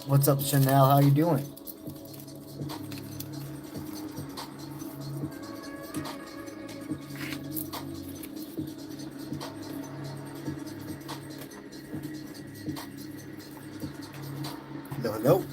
What's up, Chanel? How you doing? Hello, hello.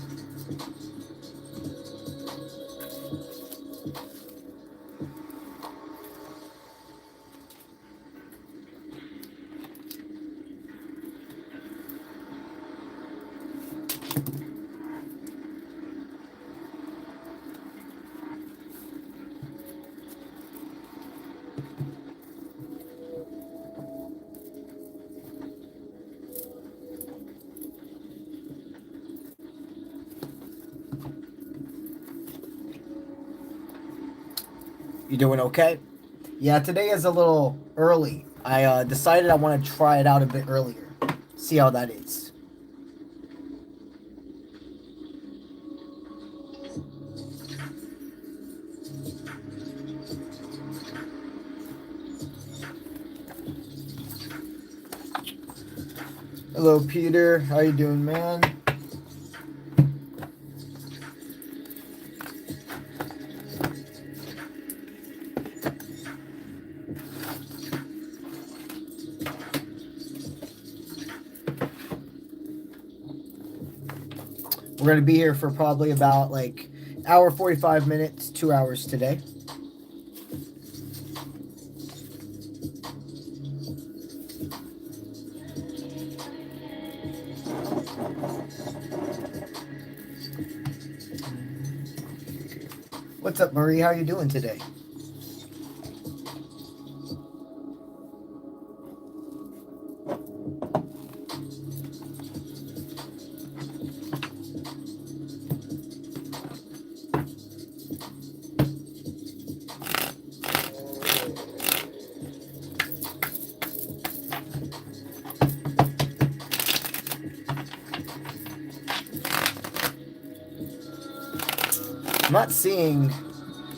You doing okay? Yeah, today is a little early. I decided I want to try it out a bit earlier. See how that is. Hello, Peter. How you doing, man? We're going to be here for probably about like hour 45 minutes, 2 hours today. What's up, Marie? How you doing today?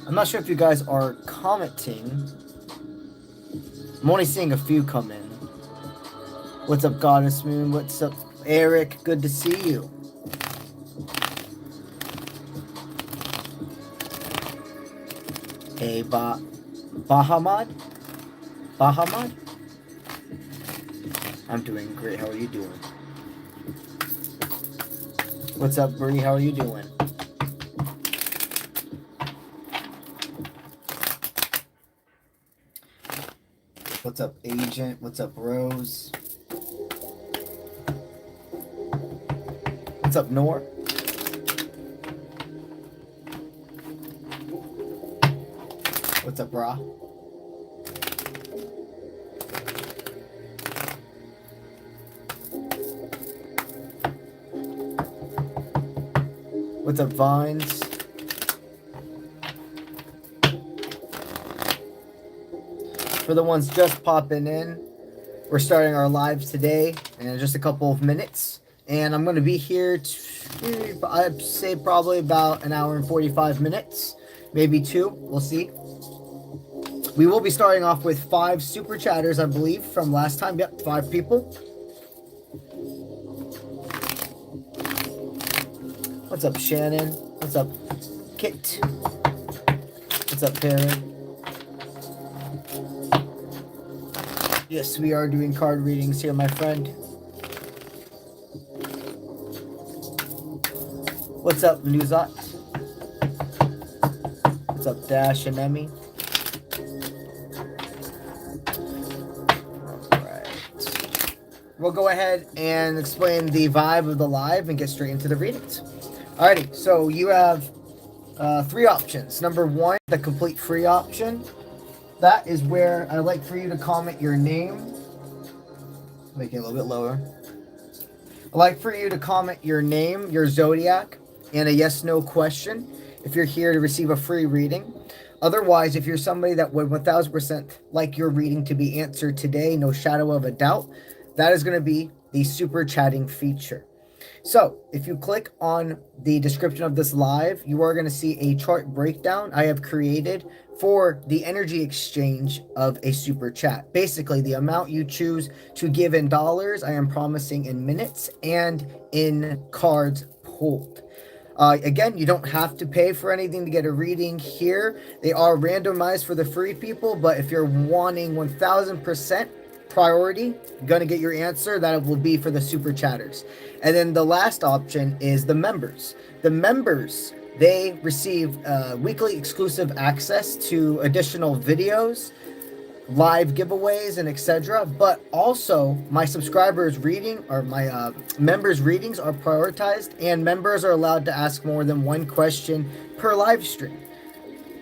I'm not sure if you guys are commenting. I'm only seeing a few come in. What's up, Goddess Moon? What's up, Eric? Good to see you. Hey, Bahamad? Bahamad? I'm doing great. How are you doing? What's up, Bree? How are you doing? What's up, Agent? What's up, Rose? What's up, Nor? What's up, Ra? What's up, Vines? For the ones just popping in, we're starting our live today in just a couple of minutes. And I'm going to be here, I'd say probably about an hour and 45 minutes, maybe 2. We'll see. We will be starting off with 5 super chatters, I believe, from last time. Yep, 5 people. What's up, Shannon? What's up, Kit? What's up, Perry? Yes, we are doing card readings here, my friend. What's up, Nazot? What's up, Dash and Emmy? Alright. We'll go ahead and explain the vibe of the live and get straight into the readings. Alrighty, so you have 3 options. Number 1, the complete free option. That is where I'd like for you to comment your name. Make it a little bit lower. I'd like for you to comment your name, your zodiac, and a yes/no question if you're here to receive a free reading. Otherwise, if you're somebody that would 1000% like your reading to be answered today, no shadow of a doubt, that is going to be the super chatting feature. So if you click on the description of this live, you are going to see a chart breakdown I have created for the energy exchange of a super chat. Basically, the amount you choose to give in dollars, I am promising in minutes and in cards pulled. Again, you don't have to pay for anything to get a reading here. They are randomized for the free people, but if you're wanting 1000% priority, gonna get your answer, that will be for the super chatters. And then the last option is the members. The members, they receive weekly exclusive access to additional videos, live giveaways, and etc. But also my subscribers reading, or my members readings, are prioritized, and members are allowed to ask more than one question per live stream.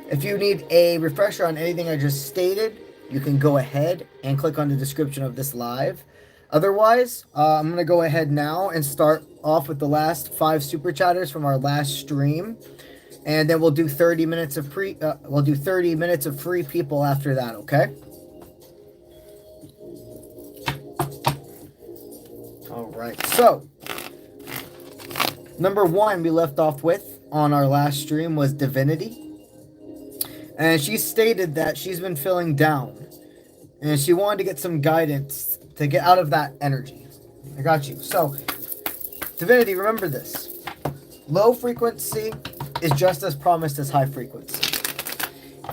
If you need a refresher on anything I just stated, you can go ahead and click on the description of this live. Otherwise, I'm going to go ahead now and start off with the last 5 super chatters from our last stream, and then we'll do 30 minutes of free people after that, okay? All right. So, number 1 we left off with on our last stream was Divinity. And she stated that she's been feeling down, and she wanted to get some guidance to get out of that energy. I got you. So, Divinity, remember this. Low frequency is just as promised as high frequency.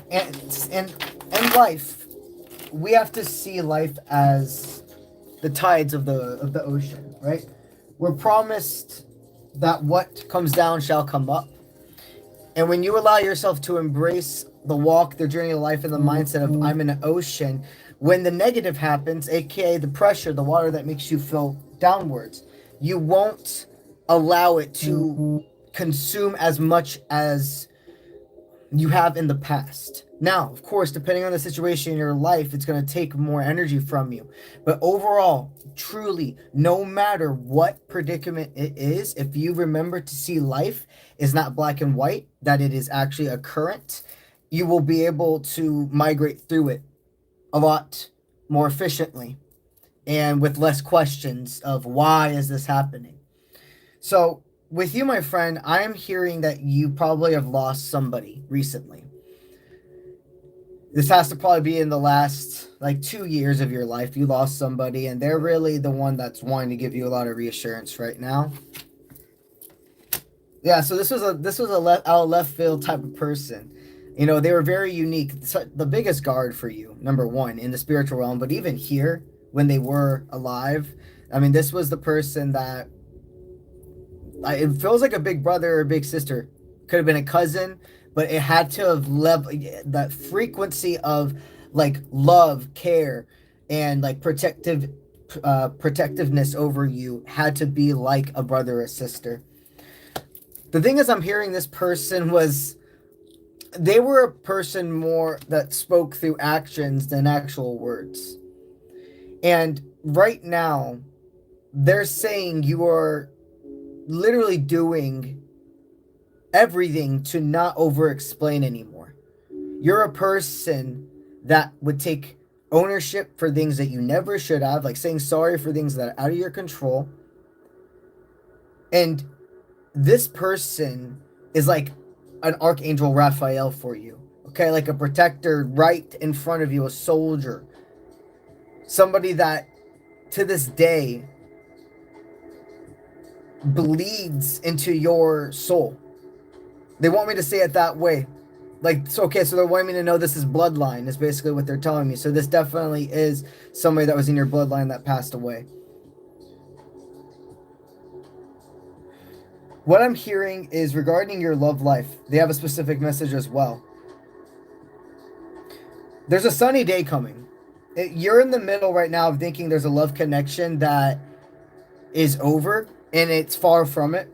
And in life, we have to see life as the tides of the ocean, right? We're promised that what comes down shall come up. And when you allow yourself to embrace the walk, the journey of life, and the mindset of I'm in an ocean, when the negative happens, aka the pressure, the water that makes you feel downwards, you won't allow it to consume as much as you have in the past. Now, of course, depending on the situation in your life, it's going to take more energy from you. But overall, truly, no matter what predicament it is, if you remember to see life is not black and white, that it is actually a current, you will be able to migrate through it a lot more efficiently and with less questions of why is this happening. So with you, my friend, I am hearing that you probably have lost somebody recently. This has to probably be in the last 2 years of your life. You lost somebody, and they're really the one that's wanting to give you a lot of reassurance right now. Yeah, so this was out of left field type of person. You know, they were very unique. The biggest guard for you, number 1, in the spiritual realm, but even here, when they were alive, I mean, this was the person that, it feels like a big brother or a big sister. Could have been a cousin, but it had to have that frequency of love, care, and protectiveness over you had to be like a brother or sister. The thing is, I'm hearing this person they were a person more that spoke through actions than actual words. And right now, they're saying you are literally doing everything to not over-explain anymore. You're a person that would take ownership for things that you never should have, like saying sorry for things that are out of your control. And this person is like an Archangel Raphael for you, okay? Like a protector right in front of you, a soldier. Somebody that, to this day, bleeds into your soul. They want me to say it that way. So they want me to know this is bloodline, is basically what they're telling me. So this definitely is somebody that was in your bloodline that passed away. What I'm hearing is regarding your love life. They have a specific message as well. There's a sunny day coming. You're in the middle right now of thinking there's a love connection that is over, and it's far from it.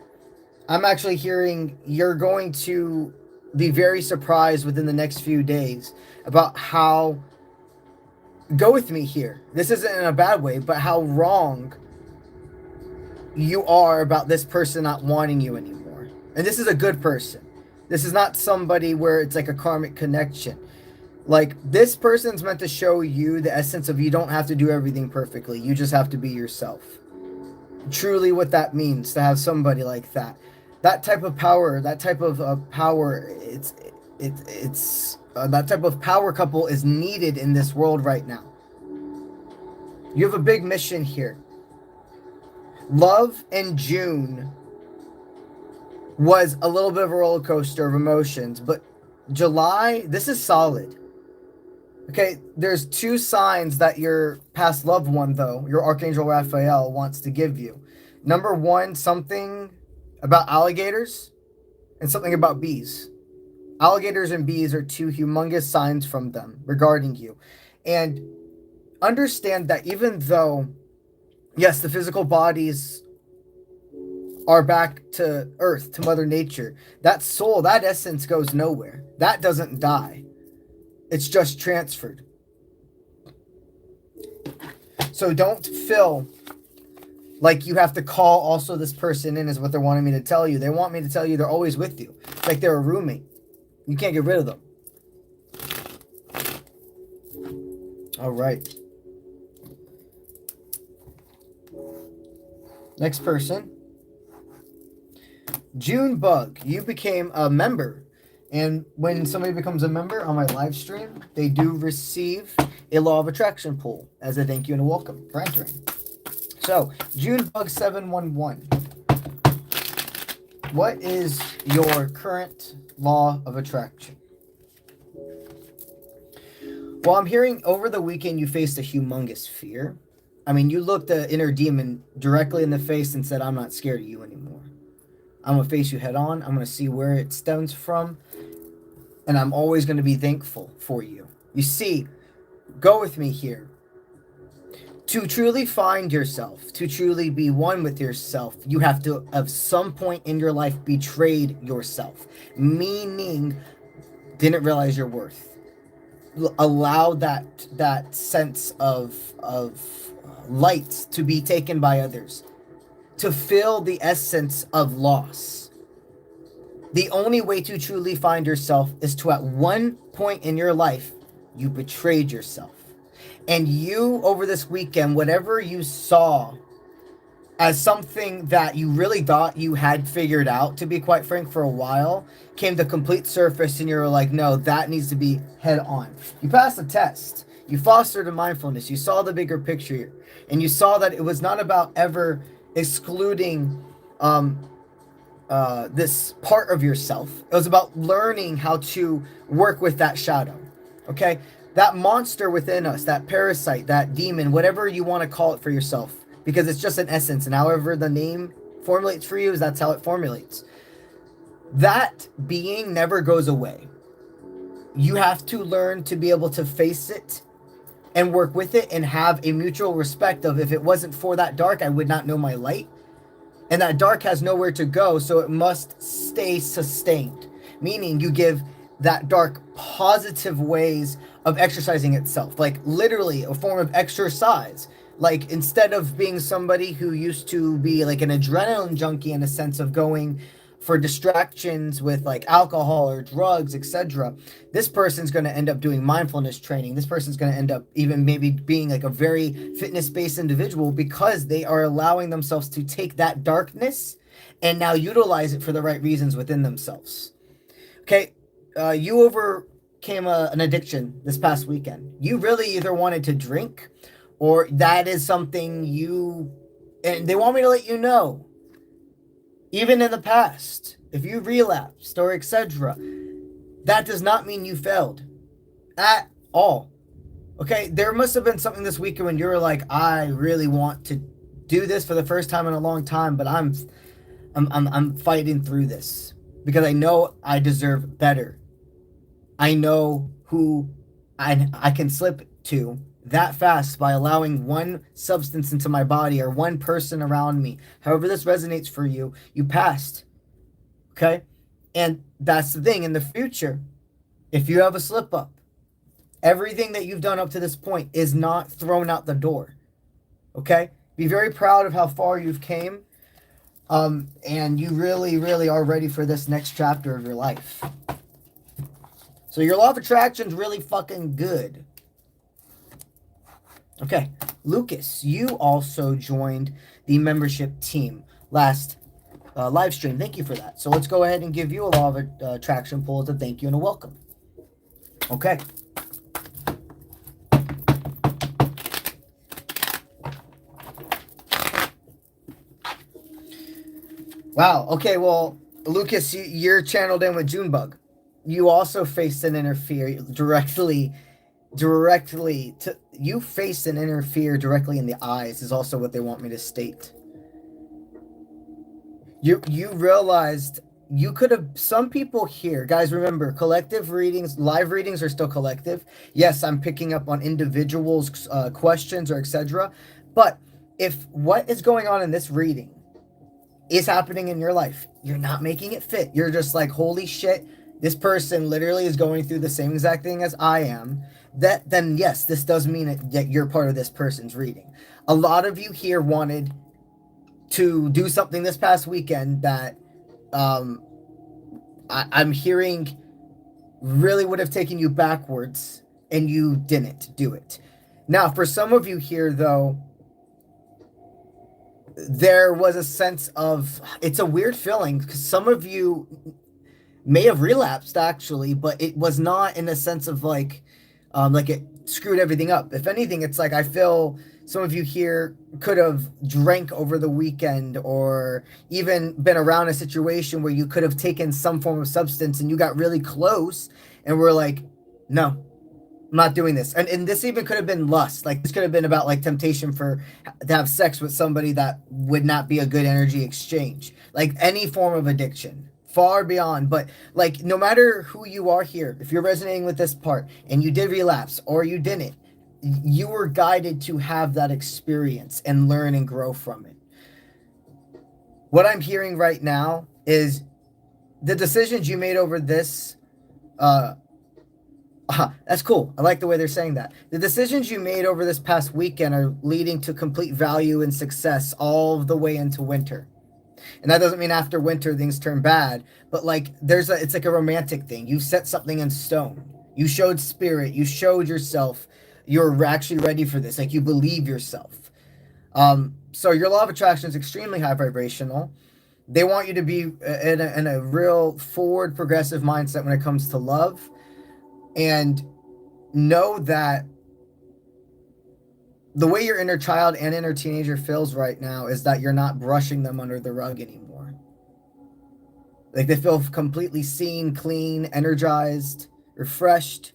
I'm actually hearing you're going to be very surprised within the next few days about how, go with me here, this isn't in a bad way, but how wrong you are about this person not wanting you anymore. And this is a good person. This is not somebody where it's like a karmic connection. Like, this person's meant to show you the essence of you don't have to do everything perfectly. You just have to be yourself. Truly what that means to have somebody like that. That type of power, that type of power, that type of power couple is needed in this world right now. You have a big mission here. Love in June was a little bit of a roller coaster of emotions, but July, this is solid. Okay, there's 2 signs that your past loved one, though, your Archangel Raphael, wants to give you. Number 1, something about alligators and something about bees. Alligators and bees are 2 humongous signs from them regarding you. And understand that even though, yes, the physical bodies are back to Earth, to Mother Nature, that soul, that essence goes nowhere. That doesn't die. It's just transferred. So don't feel like you have to call also this person in, is what they're wanting me to tell you. They want me to tell you they're always with you. It's like they're a roommate. You can't get rid of them. All right. Next person. June Bug. You became a member. And when somebody becomes a member on my live stream, they do receive a law of attraction pool as a thank you and a welcome for entering. So, June Bug 711. What is your current law of attraction? Well, I'm hearing over the weekend you faced a humongous fear. I mean, you looked the inner demon directly in the face and said, I'm not scared of you anymore. I'm going to face you head on. I'm going to see where it stems from. And I'm always going to be thankful for you. You see, go with me here. To truly find yourself, to truly be one with yourself, you have to, at some point in your life, betrayed yourself. Meaning, didn't realize your worth. Allow that sense of light to be taken by others. To feel the essence of loss. The only way to truly find yourself is to, at one point in your life, you betrayed yourself. And you, over this weekend, whatever you saw as something that you really thought you had figured out, to be quite frank, for a while, came to complete surface, and you were like, no, that needs to be head on. You passed the test. You fostered a mindfulness. You saw the bigger picture. And you saw that it was not about ever excluding this part of yourself. It was about learning how to work with that shadow. Okay? That monster within us, that parasite, that demon, whatever you want to call it for yourself, because it's just an essence, and however the name formulates for you, that's how it formulates. That being never goes away. You have to learn to be able to face it and work with it and have a mutual respect of, if it wasn't for that dark, I would not know my light. And that dark has nowhere to go, so it must stay sustained. Meaning you give that dark positive ways of exercising itself. Like literally a form of exercise. Like instead of being somebody who used to be like an adrenaline junkie in a sense of going for distractions with like alcohol or drugs, etc. This person's going to end up doing mindfulness training. This person's going to end up even maybe being like a very fitness-based individual, because they are allowing themselves to take that darkness and now utilize it for the right reasons within themselves. Okay, you overcame an addiction this past weekend. You really either wanted to drink, or that is something and they want me to let you know, even in the past, if you relapsed or etc., that does not mean you failed at all. Okay, there must have been something this weekend when you were like, I really want to do this for the first time in a long time, but I'm fighting through this because I know I deserve better. I know who I can slip to that fast by allowing one substance into my body or one person around me. However this resonates for you, you passed. Okay? And that's the thing. In the future, if you have a slip up, everything that you've done up to this point is not thrown out the door. Okay? Be very proud of how far you've came. And you really, really are ready for this next chapter of your life. So your law of attraction is really fucking good. Okay, Lucas, you also joined the membership team last live stream. Thank you for that. So let's go ahead and give you a law of attraction pull as a thank you and a welcome. Okay. Wow. Okay, well, Lucas, you're channeled in with 𝗔𝗥𝗢𝗧. You also faced an interfere directly to you faced and interfere directly in the eyes is also what they want me to state. You realized you could have, some people here, guys, remember, collective readings, live readings are still collective. Yes, I'm picking up on individuals' questions or etc. But if what is going on in this reading is happening in your life, you're not making it fit. You're just like, holy shit, this person literally is going through the same exact thing as I am. Then yes, this does mean that you're part of this person's reading. A lot of you here wanted to do something this past weekend that I'm hearing really would have taken you backwards, and you didn't do it. Now, for some of you here, though, there was a sense of, it's a weird feeling, because some of you may have relapsed, actually, but it was not in a sense of like it screwed everything up. If anything, it's like I feel some of you here could have drank over the weekend, or even been around a situation where you could have taken some form of substance and you got really close and were like, no, I'm not doing this. And this even could have been lust. Like, this could have been about like temptation to have sex with somebody that would not be a good energy exchange. Like any form of addiction. Far beyond. But like, no matter who you are here, if you're resonating with this part and you did relapse or you didn't, you were guided to have that experience and learn and grow from it. What I'm hearing right now is the decisions you made over this, that's cool. I like the way they're saying that. The decisions you made over this past weekend are leading to complete value and success all the way into winter. And that doesn't mean after winter things turn bad, but like it's like a romantic thing. You set something in stone. You showed spirit. You showed yourself you're actually ready for this. Like, you believe yourself. So your law of attraction is extremely high vibrational. They want you to be in a real forward progressive mindset when it comes to love, and know that the way your inner child and inner teenager feels right now is that you're not brushing them under the rug anymore. Like, they feel completely seen, clean, energized, refreshed.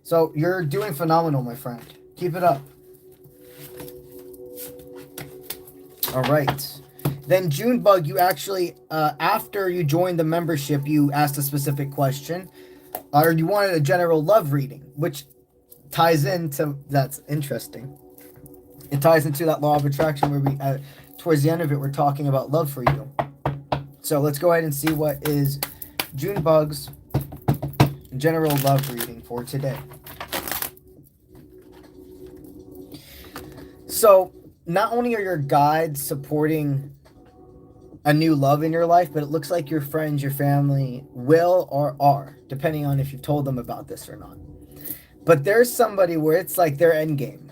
So you're doing phenomenal, my friend. Keep it up. All right. Then 𝗔𝗥𝗢𝗧, you actually, after you joined the membership, you asked a specific question. Or you wanted a general love reading, which ties into, that's interesting. It ties into that law of attraction where we, towards the end of it, we're talking about love for you. So let's go ahead and see what is 𝗔𝗥𝗢𝗧's general love reading for today. So not only are your guides supporting a new love in your life, but it looks like your friends, your family will or are, depending on if you've told them about this or not. But there's somebody where it's like their end game.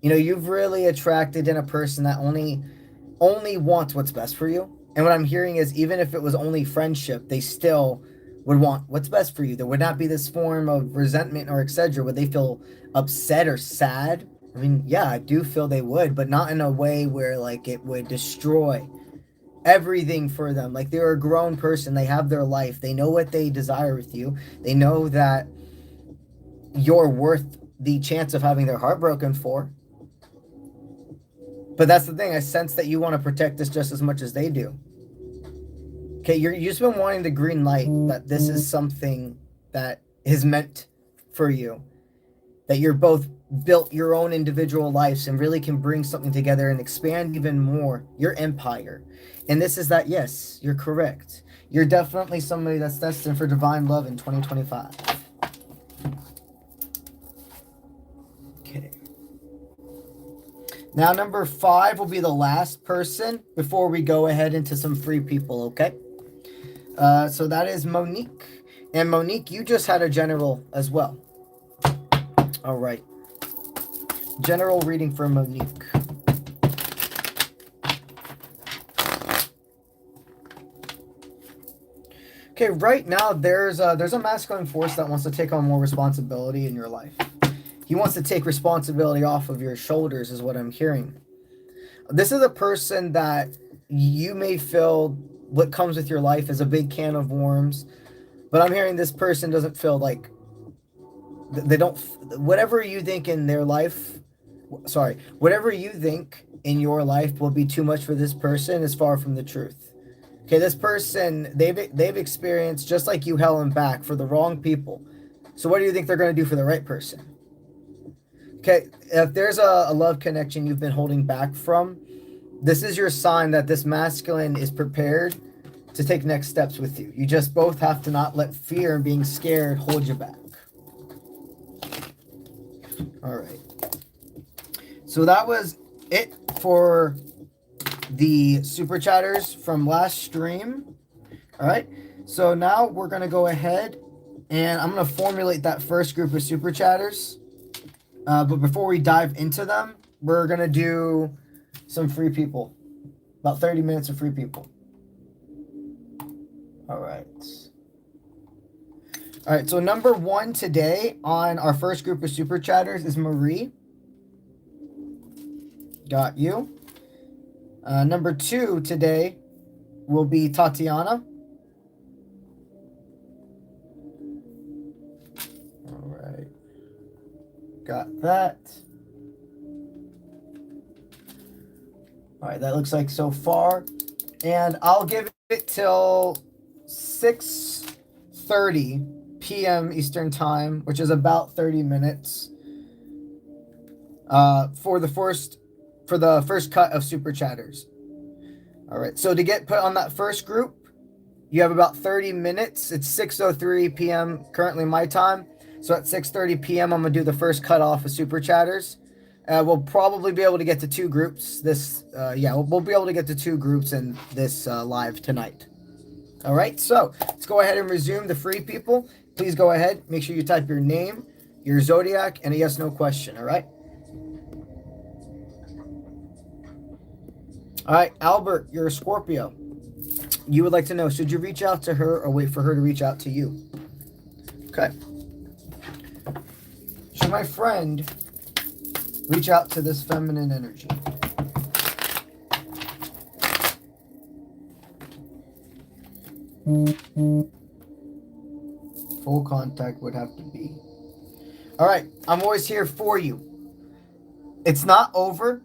You know, you've really attracted in a person that only wants what's best for you. And what I'm hearing is, even if it was only friendship, they still would want what's best for you. There would not be this form of resentment or etc. Would they feel upset or sad? I mean, yeah, I do feel they would, but not in a way where like it would destroy everything for them. Like, they're a grown person. They have their life. They know what they desire with you. They know that you're worth the chance of having their heart broken for. But that's the thing. I sense that you want to protect this just as much as they do. Okay, you've just been wanting the green light that this is something that is meant for you. That you're both built your own individual lives and really can bring something together and expand even more your empire. And this is that, yes, you're correct. You're definitely somebody that's destined for divine love in 2025. Okay. Now, number 5 will be the last person before we go ahead into some free people, okay? So that is Monique. And Monique, you just had a general as well. All right. General reading for Monique. Okay, right now there's a masculine force that wants to take on more responsibility in your life. He wants to take responsibility off of your shoulders, is what I'm hearing. This is a person that you may feel what comes with your life is a big can of worms, but I'm hearing this person doesn't feel like they don't, whatever you think in their life, whatever you think in your life will be too much for this person is far from the truth. Okay, this person, they've experienced, just like you, hell and back for the wrong people. So what do you think they're going to do for the right person? Okay, if there's a love connection you've been holding back from, this is your sign that this masculine is prepared to take next steps with you. You just both have to not let fear and being scared hold you back. All right. So that was it for the super chatters from last stream. All right, so now we're going to go ahead and I'm going to formulate that first group of super chatters, but before we dive into them, we're going to do some free people, about 30 minutes of free people. All right, so number 1 today on our first group of super chatters is Marie. Got you. Number 2 today will be Tatiana. All right. Got that. All right, that looks like so far. And I'll give it till 6:30 p.m. Eastern Time, which is about 30 minutes, for the first cut of super chatters. All right, so to get put on that first group, you have about 30 minutes. It's 6:03 p.m. currently my time. So at 6:30 p.m. I'm gonna do the first cut off of super chatters. We'll probably be able to get to 2 groups. We'll be able to get to 2 groups in this live tonight. All right, so let's go ahead and resume the free people. Please go ahead. Make sure you type your name, your zodiac, and a yes/no question. All right. All right, Albert, you're a Scorpio. You would like to know, should you reach out to her or wait for her to reach out to you? Okay. Should my friend reach out to this feminine energy? Full contact would have to be. All right, I'm always here for you. It's not over.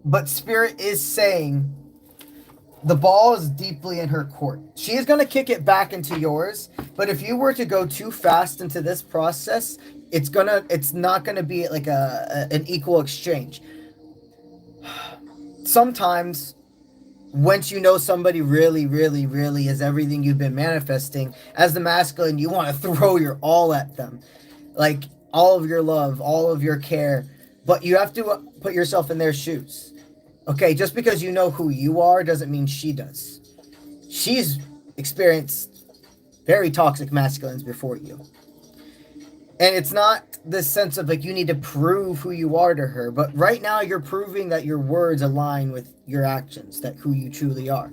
But Spirit is saying the ball is deeply in her court. She is going to kick it back into yours. But if you were to go too fast into this process, it's not going to be like an equal exchange. Sometimes, once you know somebody really, really, really is everything you've been manifesting, as the masculine, you want to throw your all at them. Like all of your love, all of your care. But you have to put yourself in their shoes. Okay, just because you know who you are doesn't mean she does. She's experienced very toxic masculines before you. And it's not this sense of like you need to prove who you are to her. But right now you're proving that your words align with your actions, that who you truly are.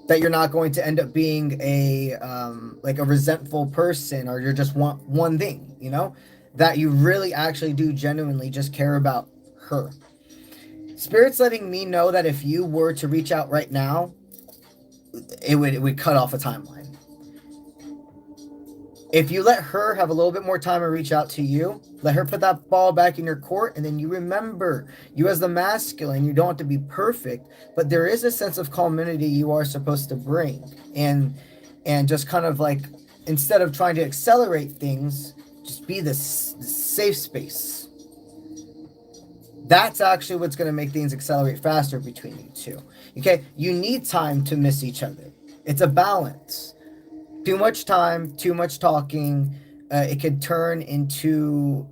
That you're not going to end up being a resentful person, or you're just want one thing, you know? That you really actually do genuinely just care about her. Spirit's letting me know that if you were to reach out right now, it would cut off a timeline. If you let her have a little bit more time and reach out to you, let her put that ball back in your court, and then you remember, you as the masculine, you don't have to be perfect, but there is a sense of calmity you are supposed to bring. And just kind of like, instead of trying to accelerate things, just be this safe space. That's actually what's going to make things accelerate faster between you two. Okay? You need time to miss each other. It's a balance. Too much time, too much talking, it could turn into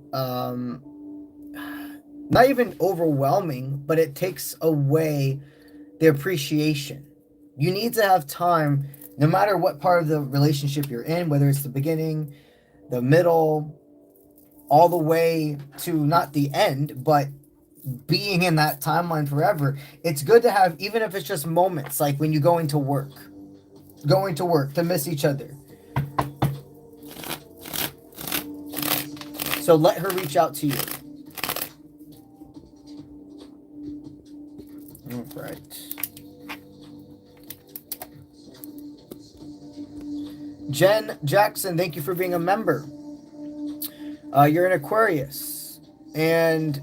not even overwhelming, but it takes away the appreciation. You need to have time, no matter what part of the relationship you're in, whether it's the beginning, the middle, all the way to not the end, but being in that timeline forever. It's good to have, even if it's just moments, like when you go into work, to miss each other. So let her reach out to you. All right. Jen Jackson, thank you for being a member. You're an Aquarius, and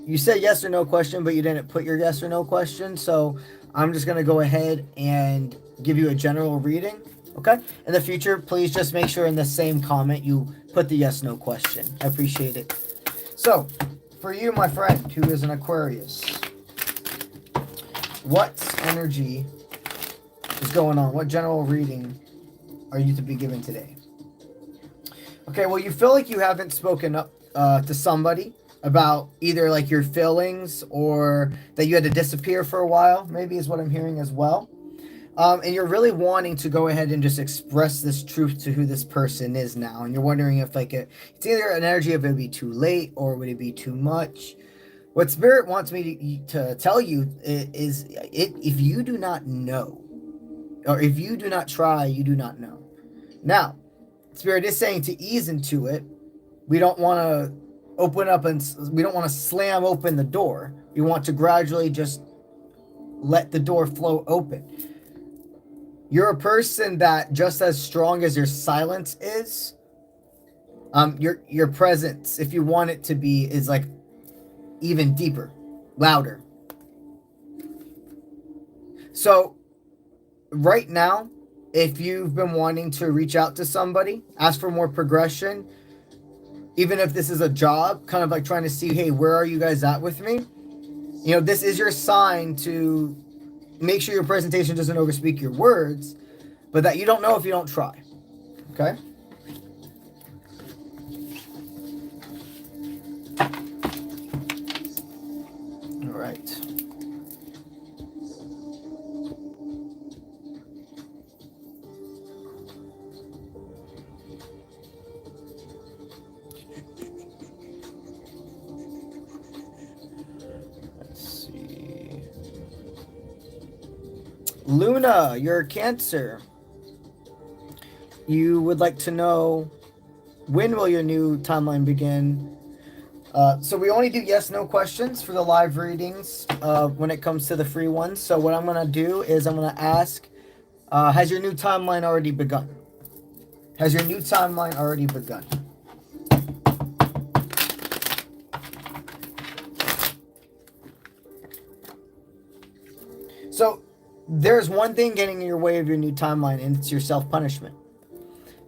you said yes or no question, but you didn't put your yes or no question, so I'm just going to go ahead and give you a general reading, okay? In the future, please just make sure in the same comment you put the yes no question. I appreciate it. So, for you, my friend, who is an Aquarius, what energy is going on? What general reading are you to be given today? Okay, well, you feel like you haven't spoken up to somebody about either like your feelings or that you had to disappear for a while, maybe is what I'm hearing as well. And you're really wanting to go ahead and just express this truth to who this person is now. And you're wondering if like it's either an energy of it would be too late or would it be too much. What Spirit wants me to tell you is if you do not know, or if you do not try, you do not know. Now, Spirit is saying to ease into it. We don't want to open up and we don't want to slam open the door. We want to gradually just let the door flow open. You're a person that just as strong as your silence is, your presence, if you want it to be, is like even deeper, louder. So right now, if you've been wanting to reach out to somebody, ask for more progression, even if this is a job, kind of like trying to see, hey, where are you guys at with me? You know, this is your sign to make sure your presentation doesn't overspeak your words, but that you don't know if you don't try. Okay? All right. Luna, you're a Cancer. You would like to know, when will your new timeline begin? So we only do yes no questions for the live readings when it comes to the free ones. So what I'm going to do is I'm going to ask, has your new timeline already begun? Has your new timeline already begun? So there's one thing getting in your way of your new timeline, and it's your self-punishment.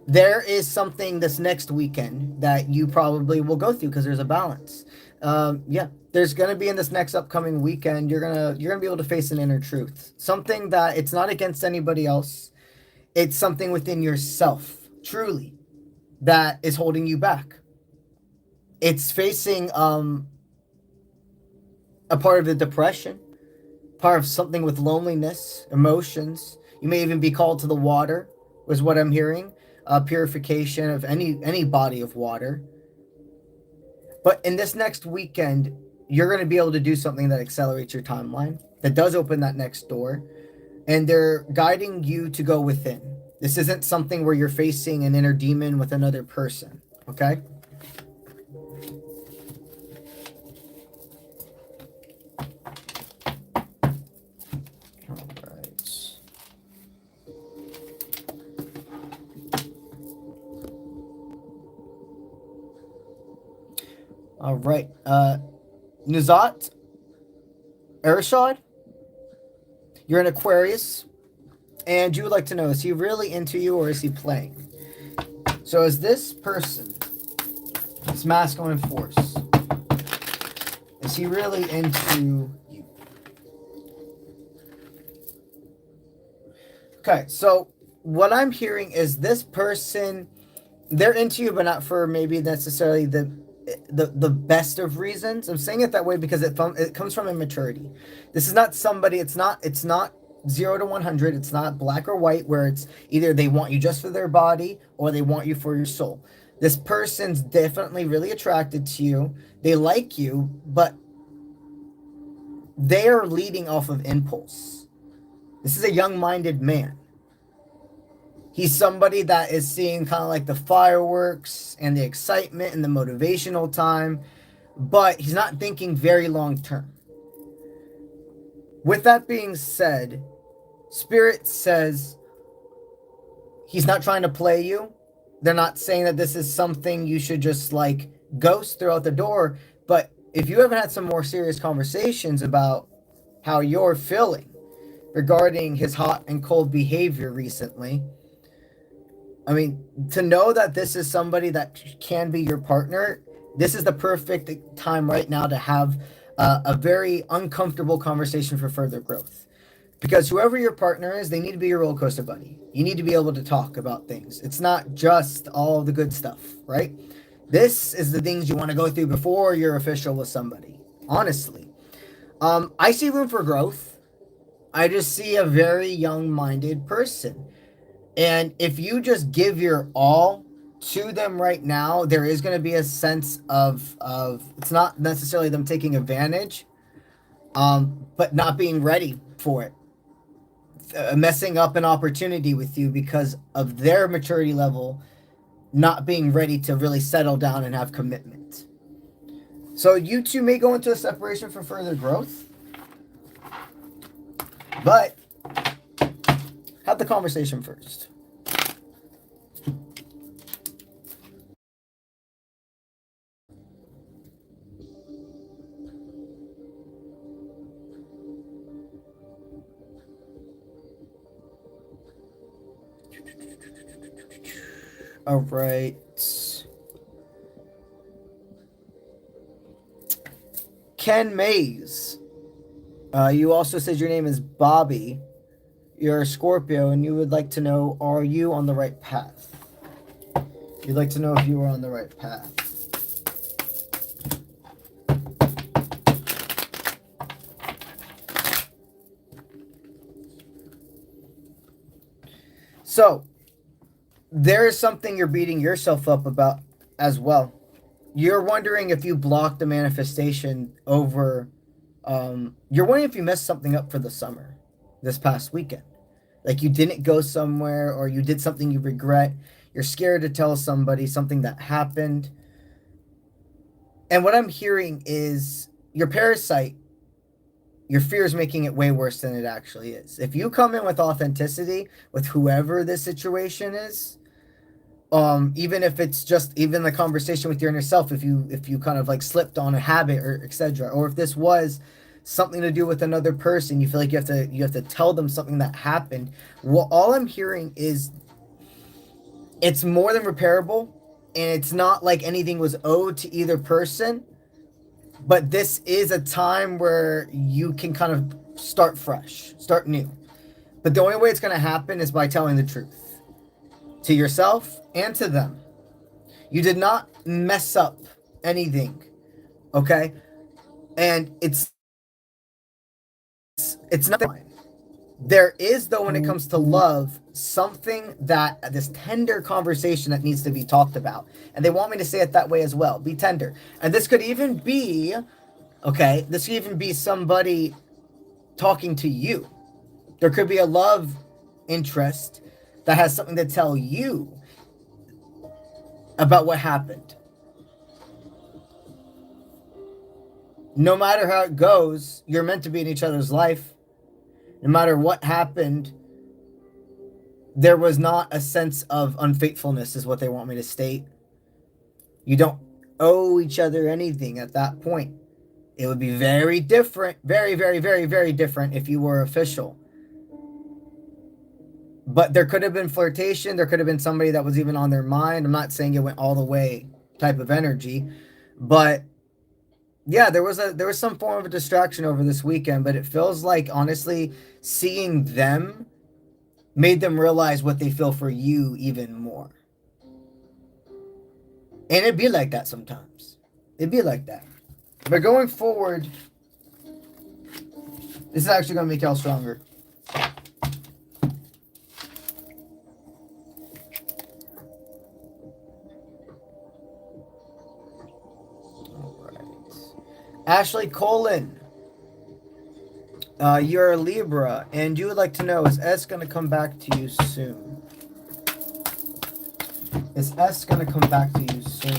There is something this next weekend that you probably will go through because there's a balance. Yeah, there's going to be in this next upcoming weekend, you're gonna be able to face an inner truth. Something that it's not against anybody else. It's something within yourself, truly, that is holding you back. It's facing a part of the depression, part of something with loneliness, emotions. You may even be called to the water, was what I'm hearing. Purification of any body of water. But in this next weekend, you're going to be able to do something that accelerates your timeline, that does open that next door, and they're guiding you to go within. This isn't something where you're facing an inner demon with another person, okay? All right. Nazot 𝗟𝗡𝗪𝗘, you're an Aquarius, and you would like to know, is he really into you or is he playing? So is this person, this masculine force, is he really into you? Okay, so what I'm hearing is this person, they're into you, but not for maybe necessarily the the best of reasons. I'm saying it that way because it comes from immaturity. This is not somebody, it's not 0 to 100. It's not black or white where it's either they want you just for their body or they want you for your soul. This person's definitely really attracted to you. They like you, but they are leading off of impulse. This is a young-minded man. He's somebody that is seeing kind of like the fireworks and the excitement and the motivational time, but he's not thinking very long term. With that being said, Spirit says he's not trying to play you. They're not saying that this is something you should just like ghost throughout the door, but if you haven't had some more serious conversations about how you're feeling regarding his hot and cold behavior recently, I mean, to know that this is somebody that can be your partner, this is the perfect time right now to have a very uncomfortable conversation for further growth. Because whoever your partner is, they need to be your roller coaster buddy. You need to be able to talk about things. It's not just all the good stuff, right? This is the things you want to go through before you're official with somebody, honestly. I see room for growth. I just see a very young-minded person. And if you just give your all to them right now, there is going to be a sense of it's not necessarily them taking advantage, but not being ready for it. Messing up an opportunity with you because of their maturity level, not being ready to really settle down and have commitment. So you two may go into a separation for further growth, but have the conversation first. All right. Ken Mays. You also said your name is Bobby. You're a Scorpio, and you would like to know, are you on the right path? You'd like to know if you are on the right path. So, there is something you're beating yourself up about as well. You're wondering if you blocked the manifestation over... you're wondering if you messed something up for the summer this past weekend. Like you didn't go somewhere or you did something you regret. You're scared to tell somebody something that happened. And what I'm hearing is your parasite, your fear is making it way worse than it actually is. If you come in with authenticity with whoever this situation is, even if it's just even the conversation with your inner self, if you kind of like slipped on a habit or etc., or if this was something to do with another person, you feel like you have to tell them something that happened. Well, all I'm hearing is it's more than repairable, and it's not like anything was owed to either person, but this is a time where you can kind of start fresh, start new. But the only way it's going to happen is by telling the truth to yourself and to them. You did not mess up anything, okay? And it's not fine. There is, though, when it comes to love, something that this tender conversation that needs to be talked about. And they want me to say it that way as well. Be tender. And this could even be, okay, this could even be somebody talking to you. There could be a love interest that has something to tell you about what happened. No matter how it goes, you're meant to be in each other's life. No matter what happened, there was not a sense of unfaithfulness, is what they want me to state. You don't owe each other anything at that point. It would be very different, very, very, very, very different if you were official. But there could have been flirtation. There could have been somebody that was even on their mind. I'm not saying it went all the way type of energy, but yeah, there was some form of a distraction over this weekend, but it feels like, honestly, seeing them made them realize what they feel for you even more. And it'd be like that sometimes. It'd be like that. But going forward, this is actually going to make y'all stronger. All right. Ashley Colin. You're a Libra, and you would like to know, is S going to come back to you soon? Is S going to come back to you soon?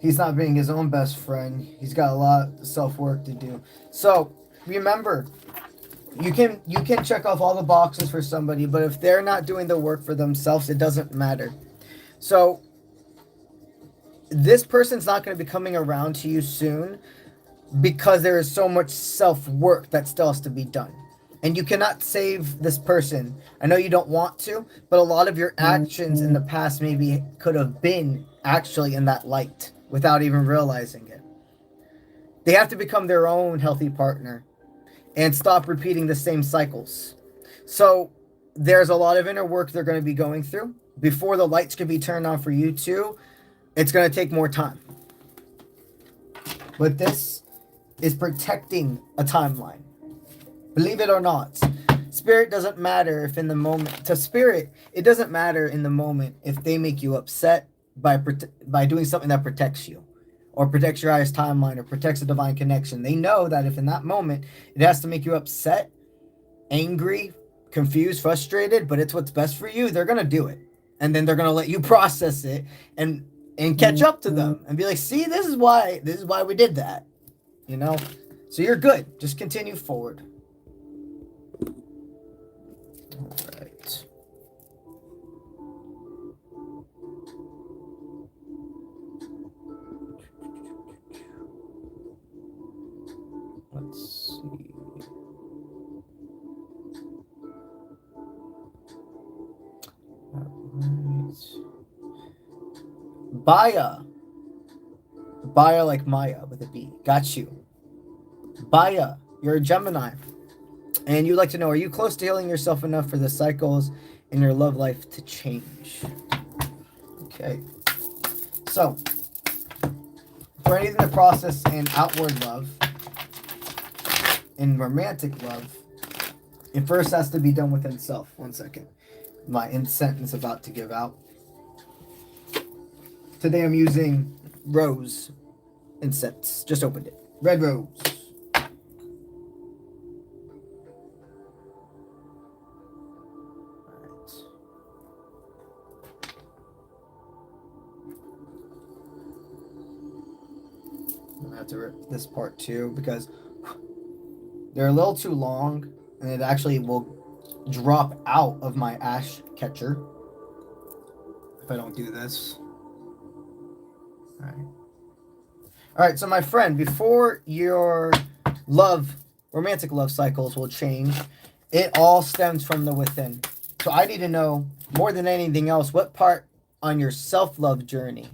He's not being his own best friend. He's got a lot of self-work to do. So, remember, you can check off all the boxes for somebody, but if they're not doing the work for themselves, it doesn't matter. So, this person's not going to be coming around to you soon because there is so much self-work that still has to be done. And you cannot save this person. I know you don't want to, but a lot of your actions in the past maybe could have been actually in that light without even realizing it. They have to become their own healthy partner and stop repeating the same cycles. So there's a lot of inner work they're going to be going through. Before the lights can be turned on for you two, it's going to take more time. But this is protecting a timeline. Believe it or not. Spirit doesn't matter if in the moment... To Spirit, it doesn't matter in the moment if they make you upset by doing something that protects you. Or protects your highest timeline. Or protects a divine connection. They know that if in that moment it has to make you upset, angry, confused, frustrated, but it's what's best for you, they're going to do it. And then they're going to let you process it and catch up to them and be like, see, this is why we did that, you know. So you're good. Just continue forward. All right. Let's see. All right. Baya like Maya with a B. Got you. Baya, you're a Gemini. And you'd like to know, are you close to healing yourself enough for the cycles in your love life to change? Okay. So, for anything to process in outward love, in romantic love, it first has to be done within self. 1 second. My incense is about to give out. Today I'm using rose incense. Just opened it. Red rose. Alright. I'm going to have to rip this part too because they're a little too long and it actually will drop out of my ash catcher if I don't do this. All right, so my friend, before your romantic love cycles will change, it all stems from the within. So I need to know, more than anything else, what part on your self-love journey,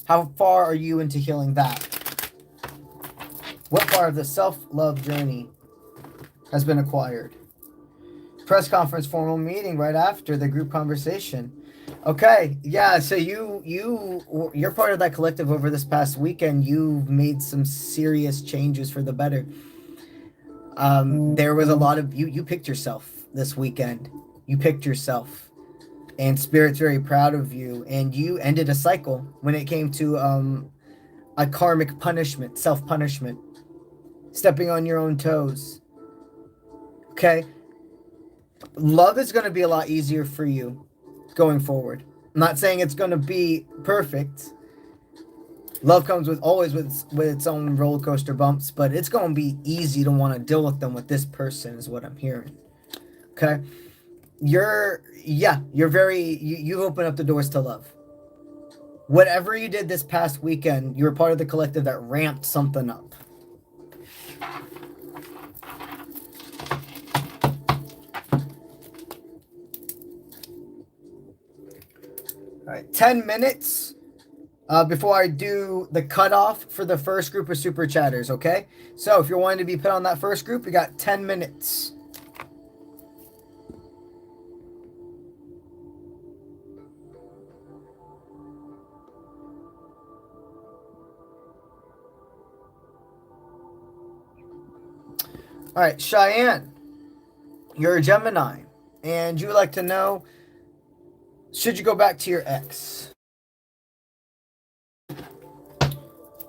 how far are you into healing that? What part of the self-love journey has been acquired? Press conference, formal meeting right after the group conversation. Okay, yeah, so you're part of that collective over this past weekend. You've made some serious changes for the better. There was a lot of you picked yourself this weekend. You picked yourself. And Spirit's very proud of you. And you ended a cycle when it came to a karmic punishment, self-punishment. Stepping on your own toes. Okay? Love is going to be a lot easier for you going forward. I'm not saying it's going to be perfect. Love comes always with its own roller coaster bumps, but it's going to be easy to want to deal with them with this person is what I'm hearing. Okay? You've opened up the doors to love. Whatever you did this past weekend, you were part of the collective that ramped something up. All right, 10 minutes before I do the cutoff for the first group of super chatters, okay? So if you're wanting to be put on that first group, you got 10 minutes. All right, Cheyenne, you're a Gemini, and you would like to know, should you go back to your ex?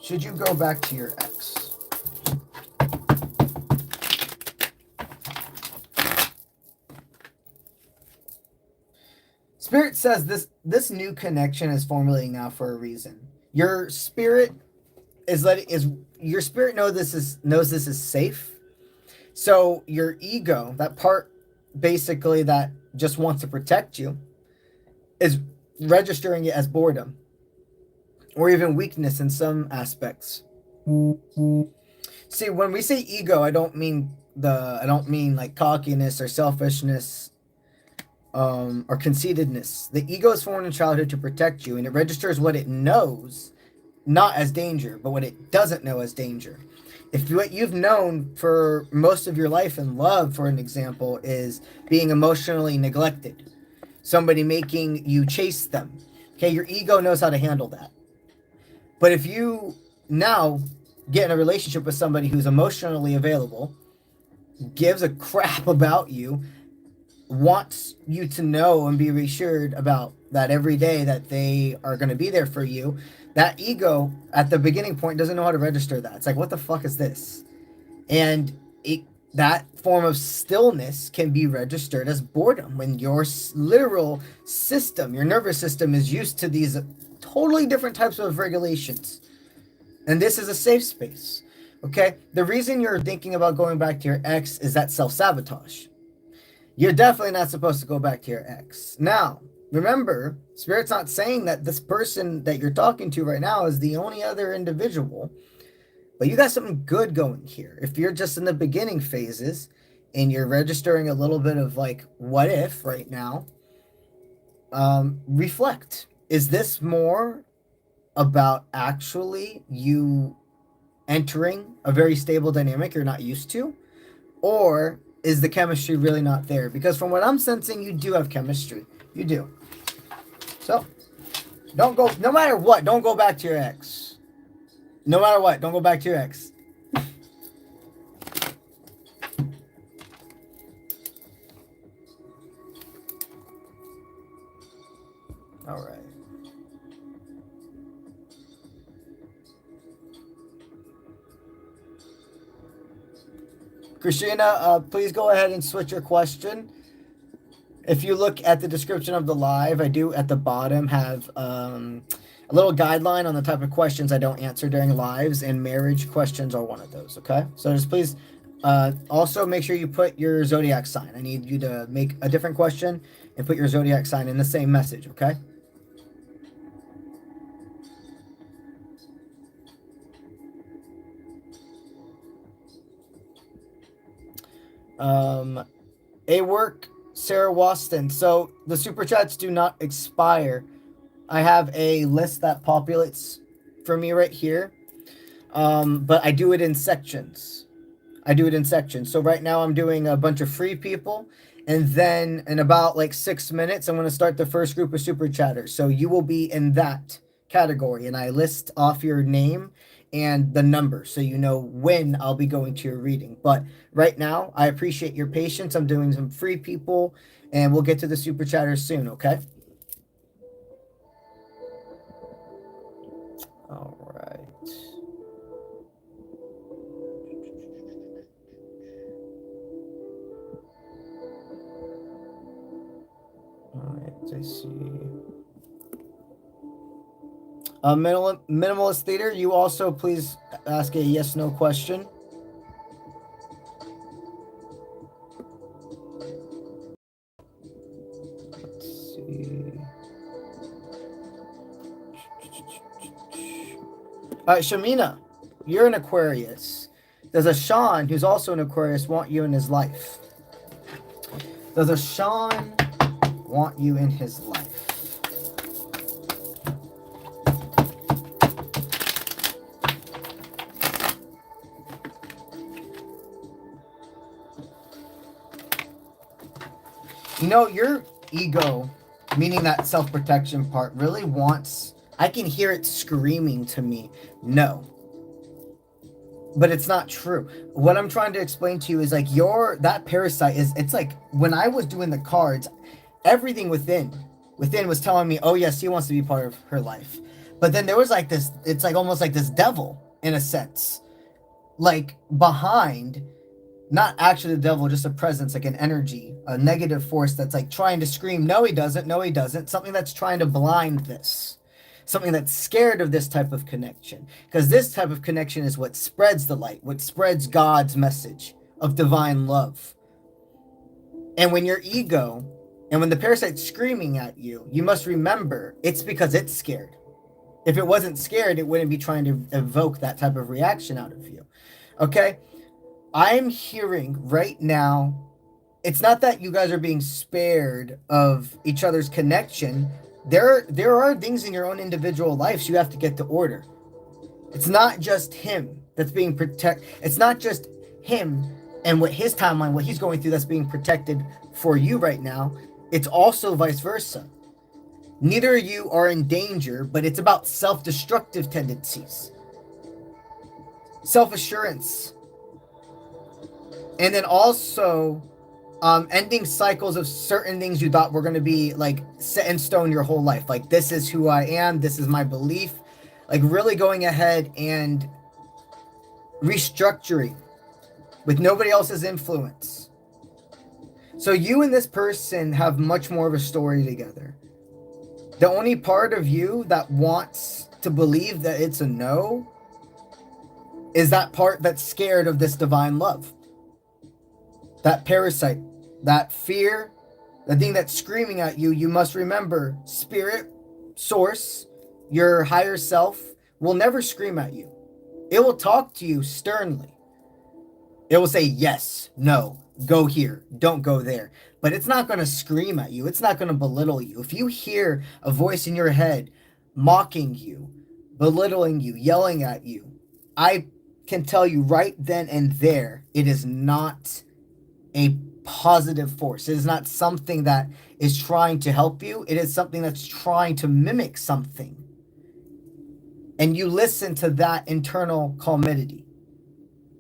Should you go back to your ex? Spirit says this new connection is formulating now for a reason. Your spirit your spirit knows this is safe. So your ego, that part basically that just wants to protect you, is registering it as boredom or even weakness in some aspects. See, when we say ego, I don't mean like cockiness or selfishness or conceitedness. The ego is formed in childhood to protect you, and it registers what it knows, not as danger, but what it doesn't know as danger. If what you've known for most of your life in love, for an example, is being emotionally neglected, somebody making you chase them, okay, your ego knows how to handle that. But if you now get in a relationship with somebody who's emotionally available, gives a crap about you, wants you to know and be reassured about that every day that they are going to be there for you, that ego at the beginning point doesn't know how to register that. It's like, what the fuck is this? And that form of stillness can be registered as boredom when your literal system, your nervous system, is used to these totally different types of regulations. And this is a safe space. Okay? The reason you're thinking about going back to your ex is that self-sabotage. You're definitely not supposed to go back to your ex. Now, remember, Spirit's not saying that this person that you're talking to right now is the only other individual, but you got something good going here. If you're just in the beginning phases and you're registering a little bit of like, what if right now, reflect. Is this more about actually you entering a very stable dynamic you're not used to? Or is the chemistry really not there? Because from what I'm sensing, you do have chemistry. You do. So, don't go, no matter what, don't go back to your ex. No matter what, don't go back to your ex. All right. Christina, please go ahead and switch your question. If you look at the description of the live, I do at the bottom have a little guideline on the type of questions I don't answer during lives, and marriage questions are one of those, okay? So just please also make sure you put your zodiac sign. I need you to make a different question and put your zodiac sign in the same message, okay? A work, Sarah Waston. So the super chats do not expire. I have a list that populates for me right here. But I do it in sections. So right now I'm doing a bunch of free people. And then in about like 6 minutes, I'm going to start the first group of super chatters. So you will be in that category. And I list off your name and the number so you know when I'll be going to your reading. But right now, I appreciate your patience. I'm doing some free people, and we'll get to the super chatters soon, okay? All right. All right, I see. Minimalist Theater, you also please ask a yes/no question. Let's see. All right, Shamina, you're an Aquarius. Does a Sean, who's also an Aquarius, want you in his life? Does a Sean want you in his life? You know, your ego, meaning that self-protection part, really wants, I can hear it screaming to me, no. but it's not true. What I'm trying to explain to you is like that parasite is, it's like when I was doing the cards, everything within was telling me, oh yes, he wants to be part of her life. But then there was like this, it's like almost like this devil in a sense, like behind, not actually the devil, just a presence, like an energy, a negative force that's like trying to scream, no, he doesn't, no, he doesn't. Something that's trying to blind this. Something that's scared of this type of connection. Because this type of connection is what spreads the light, what spreads God's message of divine love. And when your ego, and when the parasite's screaming at you, you must remember it's because it's scared. If it wasn't scared, it wouldn't be trying to evoke that type of reaction out of you. Okay? I'm hearing right now, it's not that you guys are being spared of each other's connection. There are things in your own individual lives you have to get to order. It's not just him that's being protected. It's not just him and what his timeline, what he's going through that's being protected for you right now. It's also vice versa. Neither of you are in danger, but it's about self-destructive tendencies. Self-assurance. And then also ending cycles of certain things you thought were going to be like set in stone your whole life. Like, this is who I am. This is my belief. Like really going ahead and restructuring with nobody else's influence. So you and this person have much more of a story together. The only part of you that wants to believe that it's a no is that part that's scared of this divine love. That parasite, that fear, the thing that's screaming at you, you must remember, spirit, source, your higher self will never scream at you. It will talk to you sternly. It will say, yes, no, go here, don't go there. But it's not going to scream at you. It's not going to belittle you. If you hear a voice in your head mocking you, belittling you, yelling at you, I can tell you right then and there, it is not a positive force. It is not something that is trying to help you. It is something that's trying to mimic something. And you listen to that internal calmity.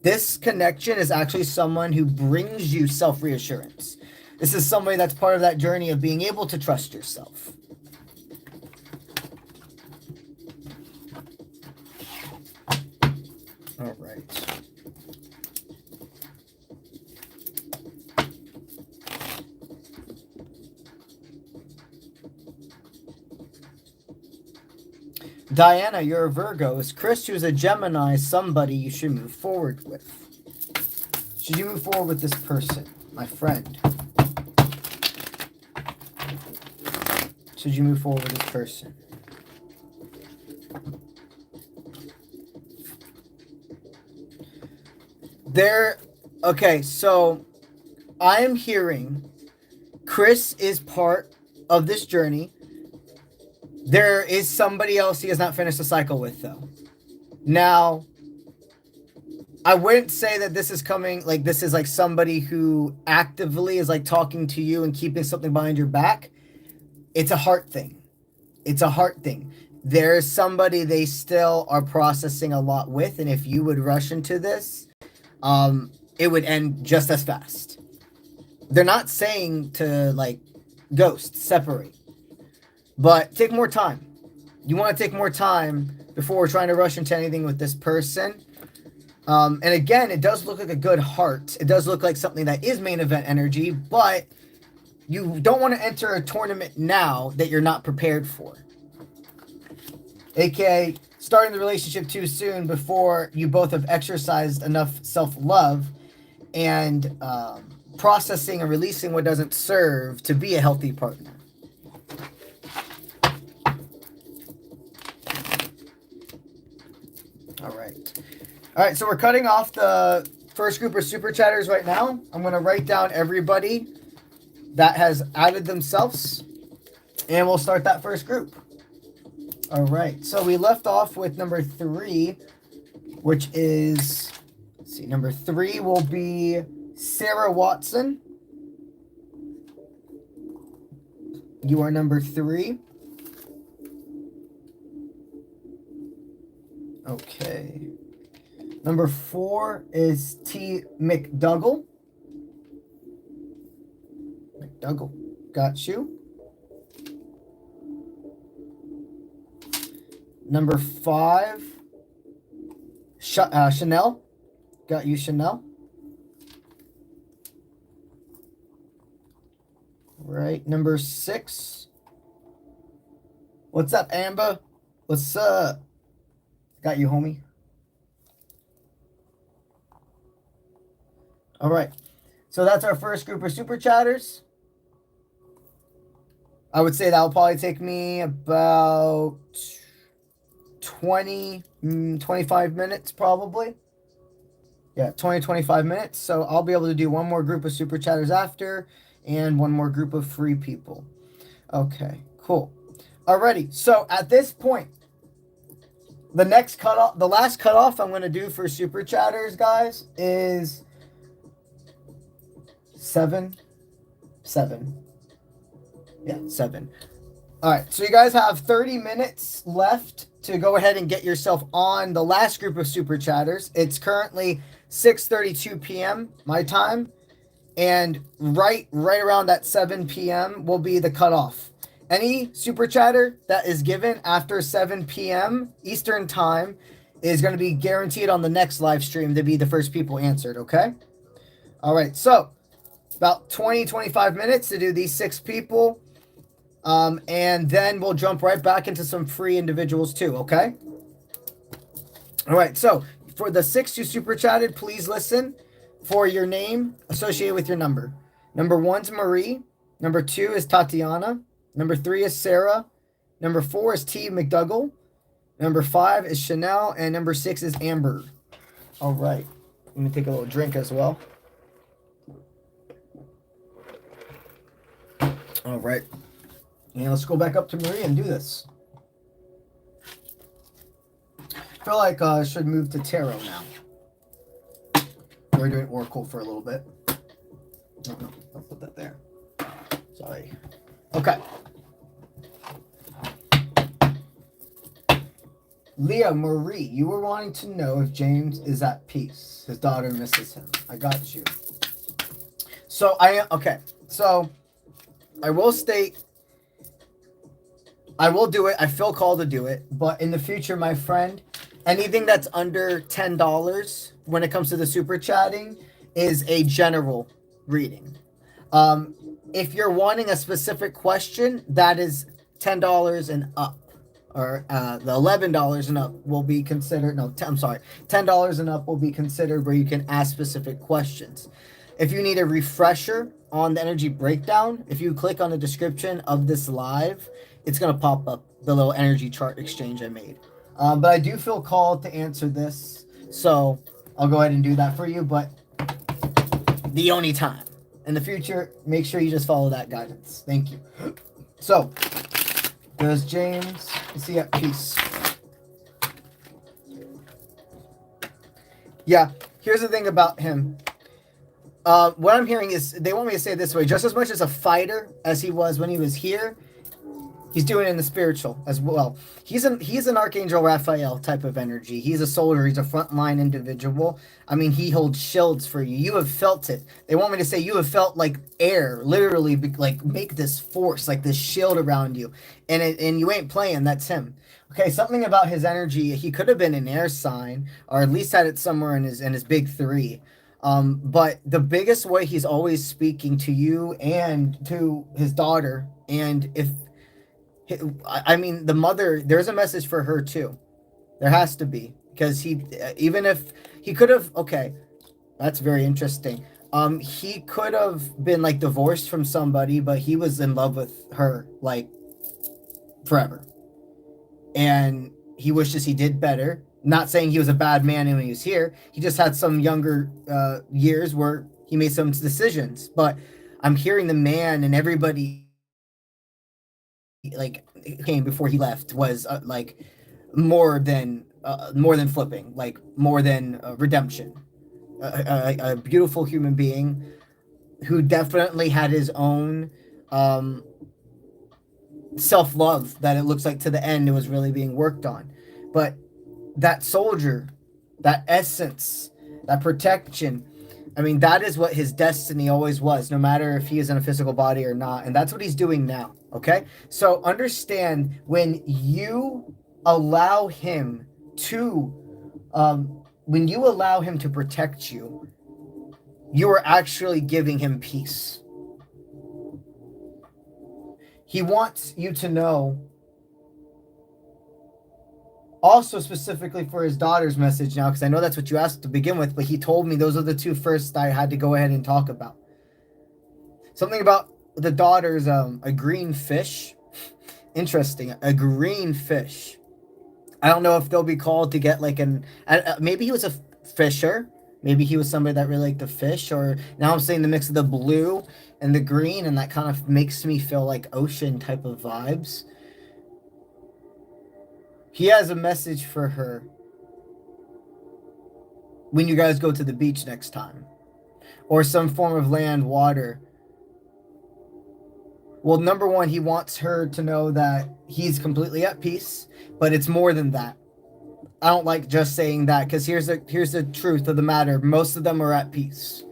This connection is actually someone who brings you self-reassurance. This is somebody that's part of that journey of being able to trust yourself. All right. Diana, you're a Virgo. Is Chris, who's a Gemini, somebody you should move forward with? Should you move forward with this person, my friend? Should you move forward with this person? Okay, so I am hearing Chris is part of this journey. There is somebody else he has not finished the cycle with, though. Now, I wouldn't say that this is coming, like, this is like somebody who actively is like talking to you and keeping something behind your back. It's a heart thing. It's a heart thing. There's somebody they still are processing a lot with, and if you would rush into this, it would end just as fast. They're not saying to, like, ghost, separate. But take more time. You want to take more time before trying to rush into anything with this person. And again, it does look like a good heart. It does look like something that is main event energy, but you don't want to enter a tournament now that you're not prepared for. AKA starting the relationship too soon before you both have exercised enough self-love and processing and releasing what doesn't serve to be a healthy partner. All right, so we're cutting off the first group of super chatters right now. I'm going to write down everybody that has added themselves, and we'll start that first group. All right, so we left off with number 3, which is, let's see, number 3 will be Sarah Watson. You are number 3. Okay. Number 4 is T McDougall. McDougall, got you. Number 5, Chanel, got you, Chanel. Right, number 6. What's up, Amber? What's up? Got you, homie. All right, so that's our first group of super chatters. I would say that will probably take me about 25 minutes probably. Yeah, 25 minutes. So I'll be able to do one more group of super chatters after and one more group of free people. Okay, cool. Alrighty, so at this point, the next cutoff, the last cutoff I'm going to do for super chatters, guys, is 7. Yeah, 7. All right, so you guys have 30 minutes left to go ahead and get yourself on the last group of super chatters. It's currently 6:32 p.m. my time, and right around that 7 p.m. will be the cutoff. Any super chatter that is given after 7 p.m. Eastern time is going to be guaranteed on the next live stream to be the first people answered, okay? All right, so about 20-25 minutes to do these 6 people. And then we'll jump right back into some free individuals too, okay? All right, so for the 6 who super chatted, please listen for your name associated with your number. Number 1's Marie. Number 2 is Tatiana. Number 3 is Sarah. Number 4 is T McDougall. Number 5 is Chanel. And number 6 is Amber. All right, let me take a little drink as well. All right. And let's go back up to Marie and do this. I feel like I should move to tarot now. We're doing Oracle for a little bit. No, I'll put that there. Sorry. Okay. Leah Marie, you were wanting to know if James is at peace. His daughter misses him. I got you. So okay. So I will state, I will do it. I feel called to do it. But in the future, my friend, anything that's under $10 when it comes to the super chatting is a general reading. If you're wanting a specific question, that is $10 and up. Or the $11 and up will be considered, I'm sorry, $10 and up will be considered where you can ask specific questions. If you need a refresher on the energy breakdown, if you click on the description of this live, it's going to pop up the little energy chart exchange I made. But I do feel called to answer this, so I'll go ahead and do that for you, but the only time. In the future, make sure you just follow that guidance. Thank you. So, there's James. Is he at peace? Yeah, here's the thing about him. What I'm hearing is they want me to say it this way. Just as much as a fighter as he was when he was here, he's doing it in the spiritual as well. He's an Archangel Raphael type of energy. He's a soldier. He's a frontline individual. I mean, he holds shields for you. You have felt it. They want me to say you have felt like air, literally, like make this force, like this shield around you. And you ain't playing. That's him. Okay, something about his energy. He could have been an air sign, or at least had it somewhere in his big 3. But the biggest way he's always speaking to you and to his daughter, and I mean, the mother, there's a message for her too. There has to be, because even if he could have, okay, that's very interesting. He could have been like divorced from somebody, but he was in love with her like forever. And he wishes he did better. Not saying he was a bad man when he was here. He just had some younger years where he made some decisions. But I'm hearing the man and everybody like came before he left was like more than flipping, like more than redemption. A beautiful human being who definitely had his own self-love that it looks like to the end it was really being worked on. But that soldier that essence, that protection. I mean, that is what his destiny always was, no matter if he is in a physical body or not. And that's what he's doing now, okay? So understand, when you allow him to, protect you, you are actually giving him peace. He wants you to know, also specifically for his daughter's message now, because I know that's what you asked to begin with, but he told me those are the two first I had to go ahead and talk about. Something about the daughter's, a green fish. Interesting, a green fish. I don't know if they'll be called to get like maybe he was a fisher. Maybe he was somebody that really liked the fish, or now I'm saying the mix of the blue and the green, and that kind of makes me feel like ocean type of vibes. He has a message for her when you guys go to the beach next time, or some form of land, water. Well, number one, he wants her to know that he's completely at peace, but it's more than that. I don't like just saying that, because here's the truth of the matter. Most of them are at peace.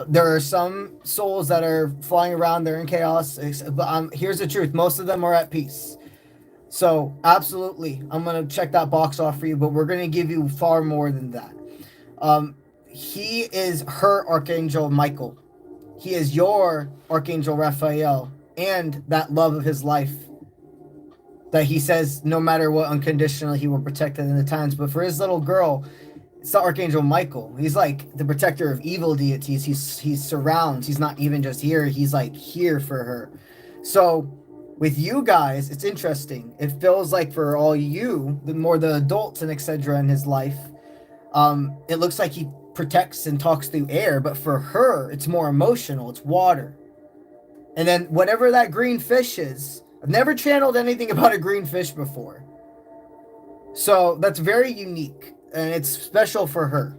There are some souls that are flying around, they're in chaos, but here's the truth. Most of them are at peace. So absolutely, I'm going to check that box off for you, but we're going to give you far more than that. He is her Archangel Michael. He is your Archangel Raphael, and that love of his life that he says no matter what, unconditionally, he will protect it in the times. But for his little girl, it's the Archangel Michael. He's like the protector of evil deities. He surrounds. He's not even just here. He's like here for her. So with you guys, it's interesting. It feels like for all you, the adults and etc. in his life, it looks like he protects and talks through air. But for her, it's more emotional. It's water. And then whatever that green fish is, I've never channeled anything about a green fish before. So that's very unique, and it's special for her.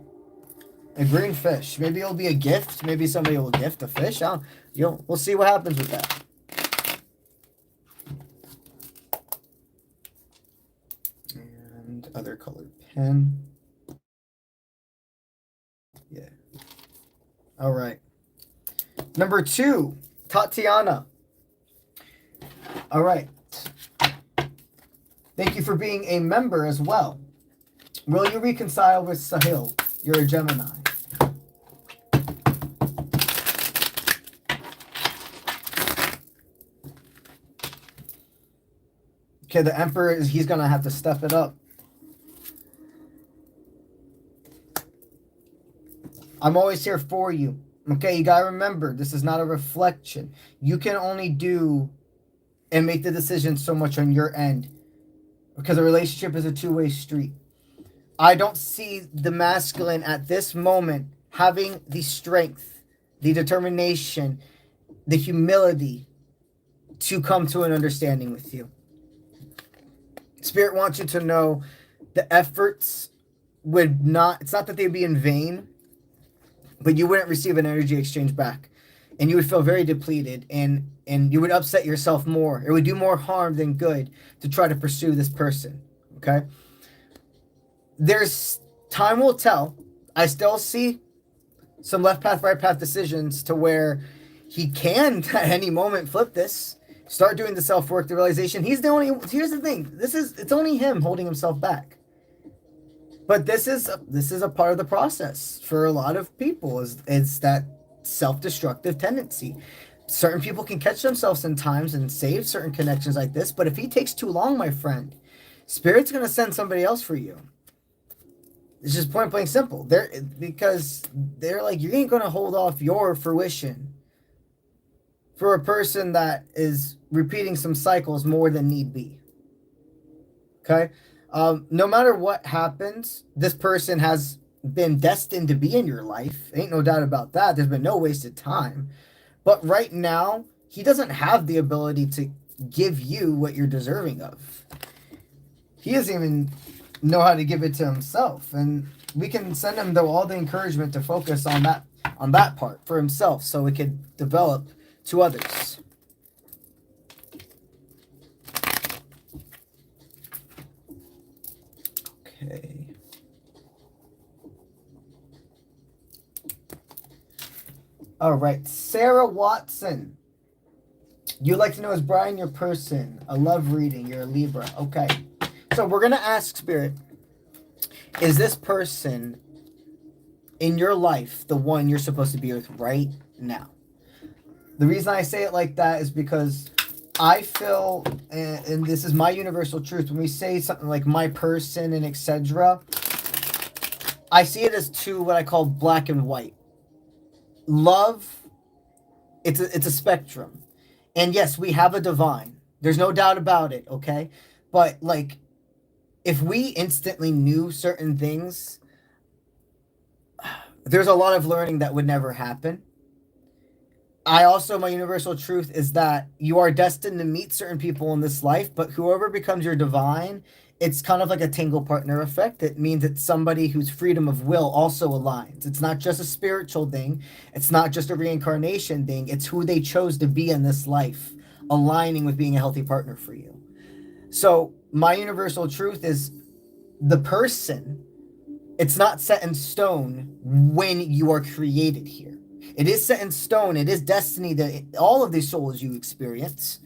A green fish. Maybe it'll be a gift. Maybe somebody will gift a fish. We'll see what happens with that. And other colored pen. Yeah. All right. Number 2, Tatiana. All right. Thank you for being a member as well. Will you reconcile with Sahil? You're a Gemini. Okay, the Emperor he's going to have to step it up. I'm always here for you. Okay, you got to remember, this is not a reflection. You can only do and make the decision so much on your end, because a relationship is a two-way street. I don't see the masculine at this moment having the strength, the determination, the humility to come to an understanding with you. Spirit wants you to know the efforts would not, it's not that they'd be in vain, but you wouldn't receive an energy exchange back. And you would feel very depleted, and you would upset yourself more. It would do more harm than good to try to pursue this person, okay? Time will tell. I still see some left path, right path decisions to where he can at any moment flip this, start doing the self-work, the realization. Here's the thing. It's only him holding himself back. But this is a part of the process for a lot of people, is that self-destructive tendency. Certain people can catch themselves in times and save certain connections like this, but if he takes too long, my friend, Spirit's going to send somebody else for you. It's just point blank simple. Because they're like, you ain't going to hold off your fruition for a person that is repeating some cycles more than need be. Okay? No matter what happens, this person has been destined to be in your life. Ain't no doubt about that. There's been no wasted time. But right now, he doesn't have the ability to give you what you're deserving of. He doesn't even know how to give it to himself. And we can send him all the encouragement to focus on that part for himself, so it could develop to others. Okay. All right, Sarah Watson. You'd like to know, is Brian your person? A love reading. You're a Libra. Okay. So we're going to ask Spirit, is this person in your life the one you're supposed to be with right now? The reason I say it like that is because I feel, and this is my universal truth, when we say something like my person and etc., I see it as two, what I call black and white. Love, it's a spectrum. And yes, we have a divine. There's no doubt about it, okay? But like, if we instantly knew certain things, there's a lot of learning that would never happen. I also, my universal truth is that you are destined to meet certain people in this life, but whoever becomes your divine, it's kind of like a tangle partner effect. It means it's somebody whose freedom of will also aligns. It's not just a spiritual thing. It's not just a reincarnation thing. It's who they chose to be in this life, aligning with being a healthy partner for you. So my universal truth is the person, it's not set in stone when you are created here. It is set in stone. It is destiny that all of these souls you experience.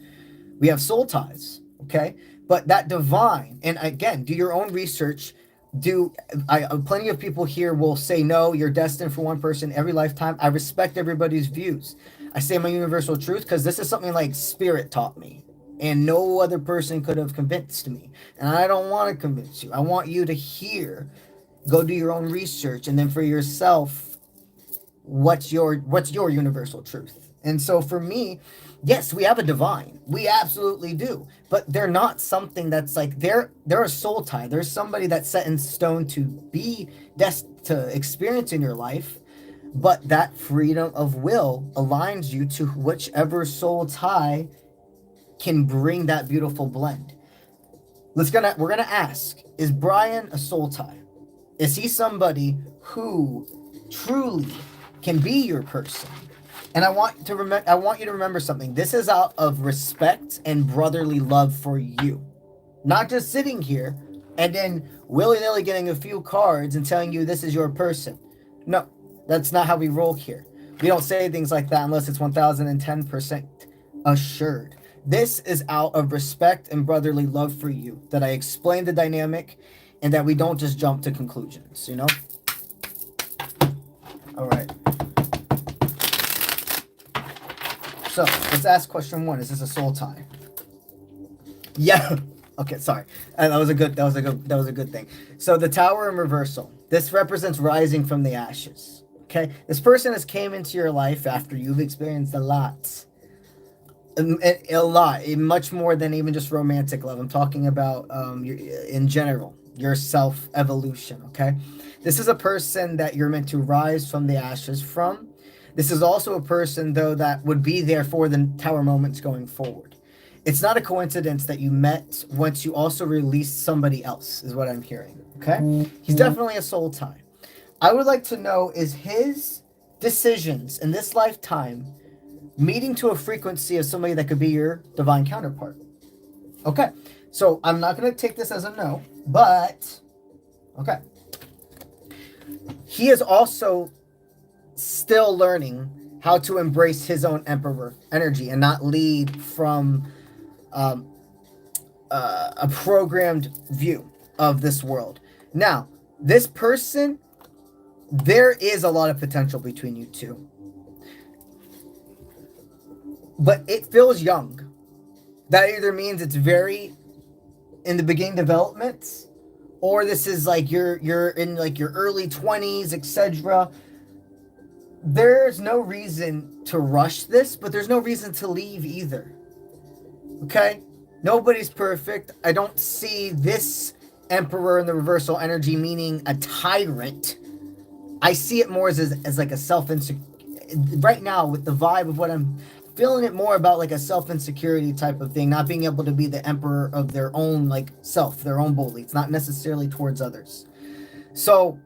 We have soul ties, okay? But that divine, and again, do your own research. Plenty of people here will say, no, you're destined for one person every lifetime. I respect everybody's views. I say my universal truth because this is something like Spirit taught me. And no other person could have convinced me. And I don't want to convince you. I want you to hear, go do your own research, and then for yourself, what's your universal truth. And so for me, yes, we have a divine. We absolutely do. But they're not something that's like, they're a soul tie. There's somebody that's set in stone to be to experience in your life. But that freedom of will aligns you to whichever soul tie can bring that beautiful blend. We're gonna ask, is Brian a soul tie? Is he somebody who truly can be your person? And I want you to remember something. This is out of respect and brotherly love for you. Not just sitting here and then willy-nilly getting a few cards and telling you this is your person. No, that's not how we roll here. We don't say things like that unless it's 1010% assured. This is out of respect and brotherly love for you, that I explain the dynamic and that we don't just jump to conclusions, you know? All right. So let's ask question 1. Is this a soul tie? Yeah. Okay, sorry. That was a good thing. So the Tower in reversal. This represents rising from the ashes. Okay? This person has came into your life after you've experienced a lot. Much more than even just romantic love. I'm talking about in general, your self-evolution, okay? This is a person that you're meant to rise from the ashes from. This is also a person, though, that would be there for the tower moments going forward. It's not a coincidence that you met once you also released somebody else, is what I'm hearing, okay? Mm-hmm. He's definitely a soul tie. I would like to know, is his decisions in this lifetime meeting to a frequency of somebody that could be your divine counterpart? Okay, so I'm not going to take this as a no, but, okay. He is also still learning how to embrace his own emperor energy and not lead from a programmed view of this world. Now, this person, there is a lot of potential between you two. But it feels young. That either means it's very in the beginning developments, or this is like you're in like your early 20s, etc. There's no reason to rush this, but there's no reason to leave either. Okay? Nobody's perfect. I don't see this emperor in the reversal energy meaning a tyrant. I see it more as like a self-insecure. Right now, with the vibe of what I'm feeling, it more about like a self-insecurity type of thing, not being able to be the emperor of their own like self, their own bully. It's not necessarily towards others. So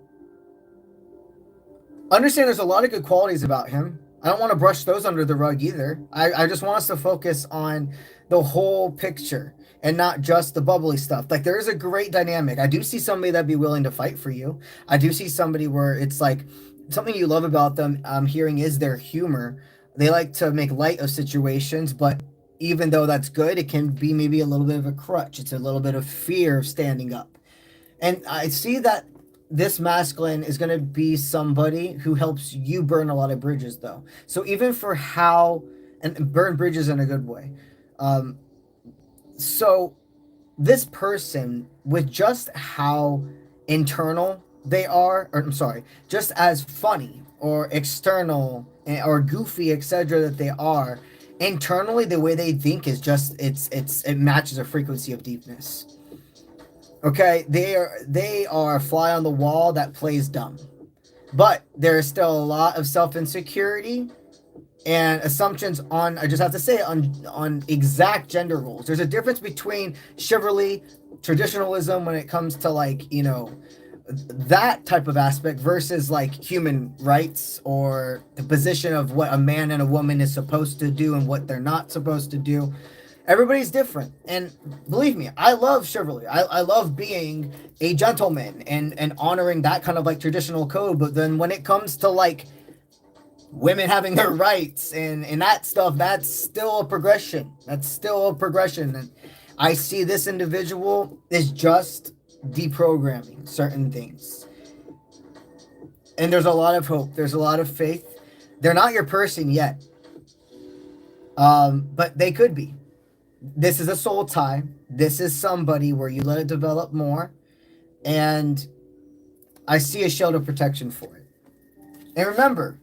understand there's a lot of good qualities about him. I don't want to brush those under the rug either. I just want us to focus on the whole picture and not just the bubbly stuff. Like, there is a great dynamic. I do see somebody that'd be willing to fight for you. I do see somebody where it's like something you love about them, I'm hearing, is their humor. They like to make light of situations, but even though that's good, it can be maybe a little bit of a crutch. It's a little bit of fear of standing up. And I see that this masculine is going to be somebody who helps you burn a lot of bridges, though. So even for how, and burn bridges in a good way. So this person, with just how internal they are, or I'm sorry, just as funny or external or goofy, etc., that they are, internally the way they think is just it matches a frequency of deepness. Okay, they are a fly on the wall that plays dumb, but there is still a lot of self-insecurity and assumptions on, I just have to say, on exact gender roles. There's a difference between chivalry, traditionalism when it comes to, like, you know, that type of aspect versus like human rights or the position of what a man and a woman is supposed to do and what they're not supposed to do. Everybody's different, and believe me, I love chivalry. I love being a gentleman and honoring that kind of like traditional code. But then when it comes to like women having their rights and that stuff, that's still a progression. And I see this individual is just deprogramming certain things. And there's a lot of hope. There's a lot of faith. They're not your person yet. But they could be. This is a soul tie. This is somebody where you let it develop more. And I see a shield of protection for it. And remember,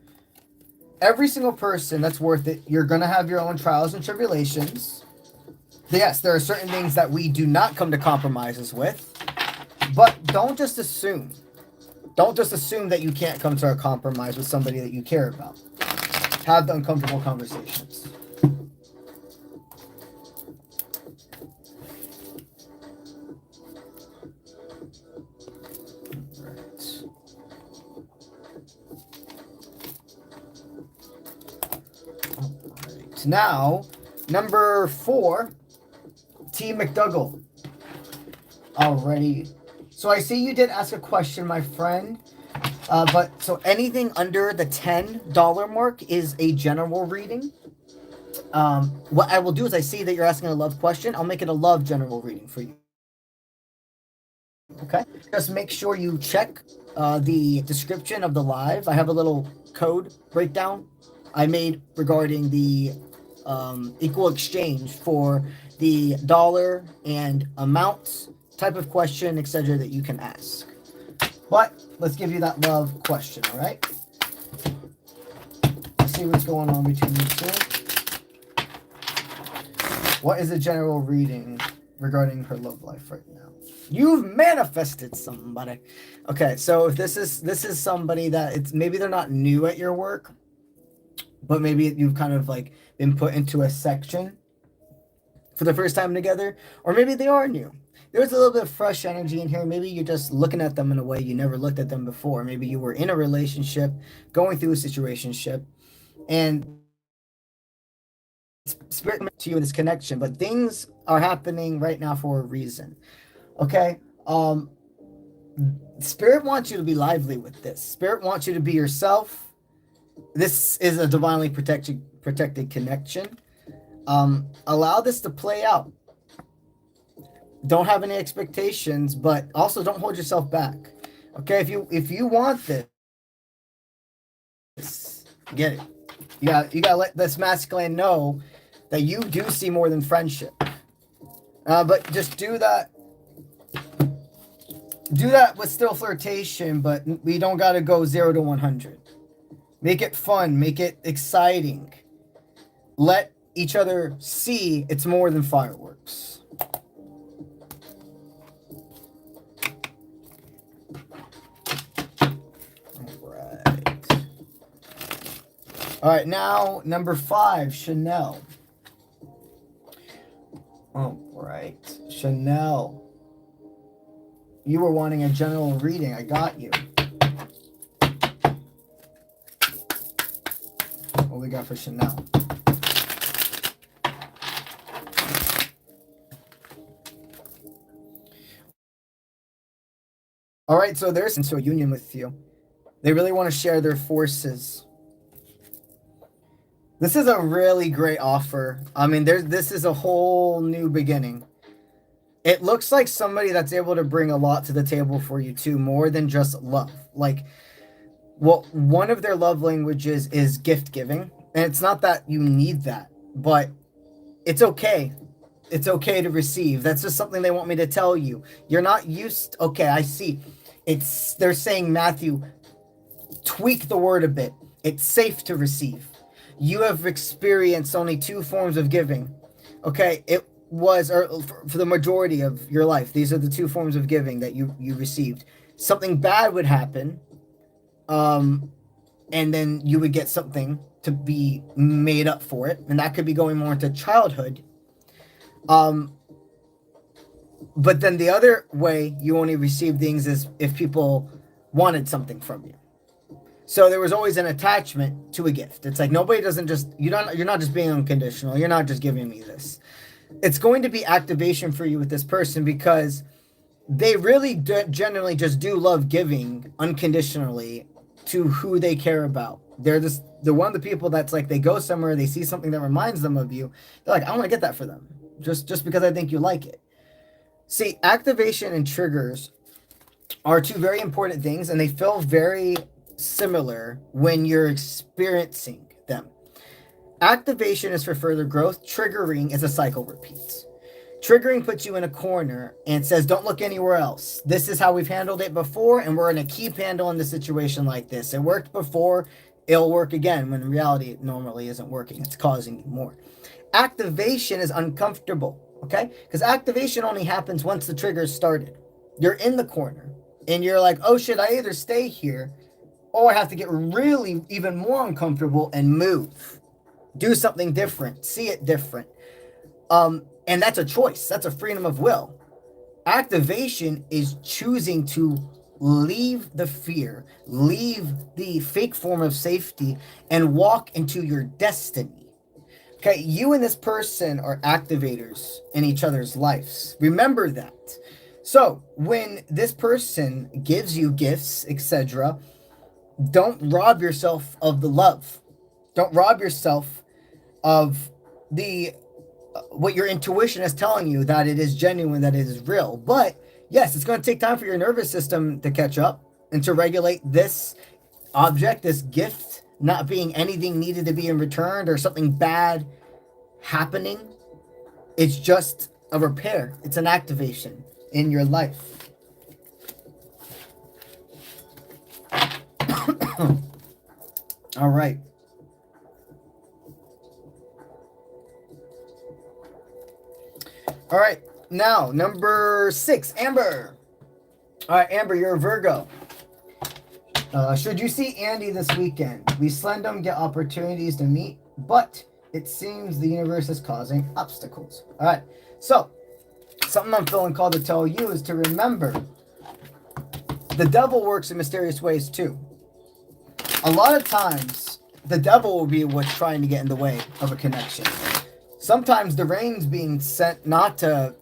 every single person that's worth it, you're going to have your own trials and tribulations. Yes, there are certain things that we do not come to compromises with. But don't just assume. Don't just assume that you can't come to a compromise with somebody that you care about. Have the uncomfortable conversations. Now, number 4, T McDougall. Alrighty. So I see you did ask a question, my friend. But so anything under the $10 mark is a general reading. What I will do is, I see that you're asking a love question. I'll make it a love general reading for you. Okay? Just make sure you check the description of the live. I have a little code breakdown I made regarding the equal exchange for the dollar and amounts, type of question, etc., that you can ask. But let's give you that love question, all right? Let's see what's going on between you two. What is a general reading regarding her love life right now? You've manifested somebody. Okay, so if this is somebody that it's maybe they're not new at your work, but maybe you've kind of like been put into a section for the first time together, or maybe they are new. There's a little bit of fresh energy in here. Maybe you're just looking at them in a way you never looked at them before. Maybe you were in a relationship, going through a situationship, and spirit to you in this connection, but things are happening right now for a reason. Okay? Spirit wants you to be lively with this. Spirit wants you to be yourself. This is a divinely protected connection. Allow this to play out. Don't have any expectations, but also don't hold yourself back. Okay, if you want this, get it. You gotta let this masculine know that you do see more than friendship. But just do that. Do that with still flirtation, but we don't gotta go 0 to 100. Make it fun. Make it exciting. Let each other see it's more than fireworks. All right, now number 5, Chanel. All right, Chanel. You were wanting a general reading. I got you. What we got for Chanel? All right, so there's into a union with you. They really want to share their forces. This is a really great offer. I mean, this is a whole new beginning. It looks like somebody that's able to bring a lot to the table for you too, more than just love. Like, well, one of their love languages is gift giving. And it's not that you need that, but it's okay. It's okay to receive. That's just something they want me to tell you. You're not used. Okay, I see. They're saying, Matthew, tweak the word a bit. It's safe to receive. You have experienced only 2 forms of giving. Okay, it was, or for the majority of your life, these are the 2 forms of giving that you received. Something bad would happen, and then you would get something to be made up for it, and that could be going more into childhood. But then the other way you only receive things is if people wanted something from you. So there was always an attachment to a gift. It's like nobody doesn't just, you're not just being unconditional. You're not just giving me this. It's going to be activation for you with this person because they really generally just do love giving unconditionally to who they care about. They're one of the people that's like, they go somewhere, they see something that reminds them of you. They're like, I want to get that for them just because I think you like it. See, activation and triggers are 2 very important things, and they feel very similar when you're experiencing them. Activation is for further growth. Triggering is a cycle repeats. Triggering puts you in a corner and says, don't look anywhere else. This is how we've handled it before, and we're going to keep handling the situation like this. It worked before, it'll work again, when in reality it normally isn't working. It's causing you more. Activation is uncomfortable, okay? Because activation only happens once the trigger is started. You're in the corner, and you're like, oh shit, I either stay here, or I have to get really even more uncomfortable and move. Do something different. See it different. And that's a choice. That's a freedom of will. Activation is choosing to leave the fear, leave the fake form of safety, and walk into your destiny. Okay, you and this person are activators in each other's lives. Remember that. So when this person gives you gifts, etc., don't rob yourself of the love. Don't rob yourself of what your intuition is telling you, that it is genuine, that it is real. But yes, it's going to take time for your nervous system to catch up and to regulate this object, this gift, not being anything needed to be in return or something bad happening. It's just a repair. It's an activation in your life. All right. All right. Now, number 6, Amber. All right, Amber, you're a Virgo. Should you see Andy this weekend? We seldom get opportunities to meet, but it seems the universe is causing obstacles. All right. So, something I'm feeling called to tell you is to remember the devil works in mysterious ways too. A lot of times, the devil will be what's trying to get in the way of a connection. Sometimes the rain's being sent not to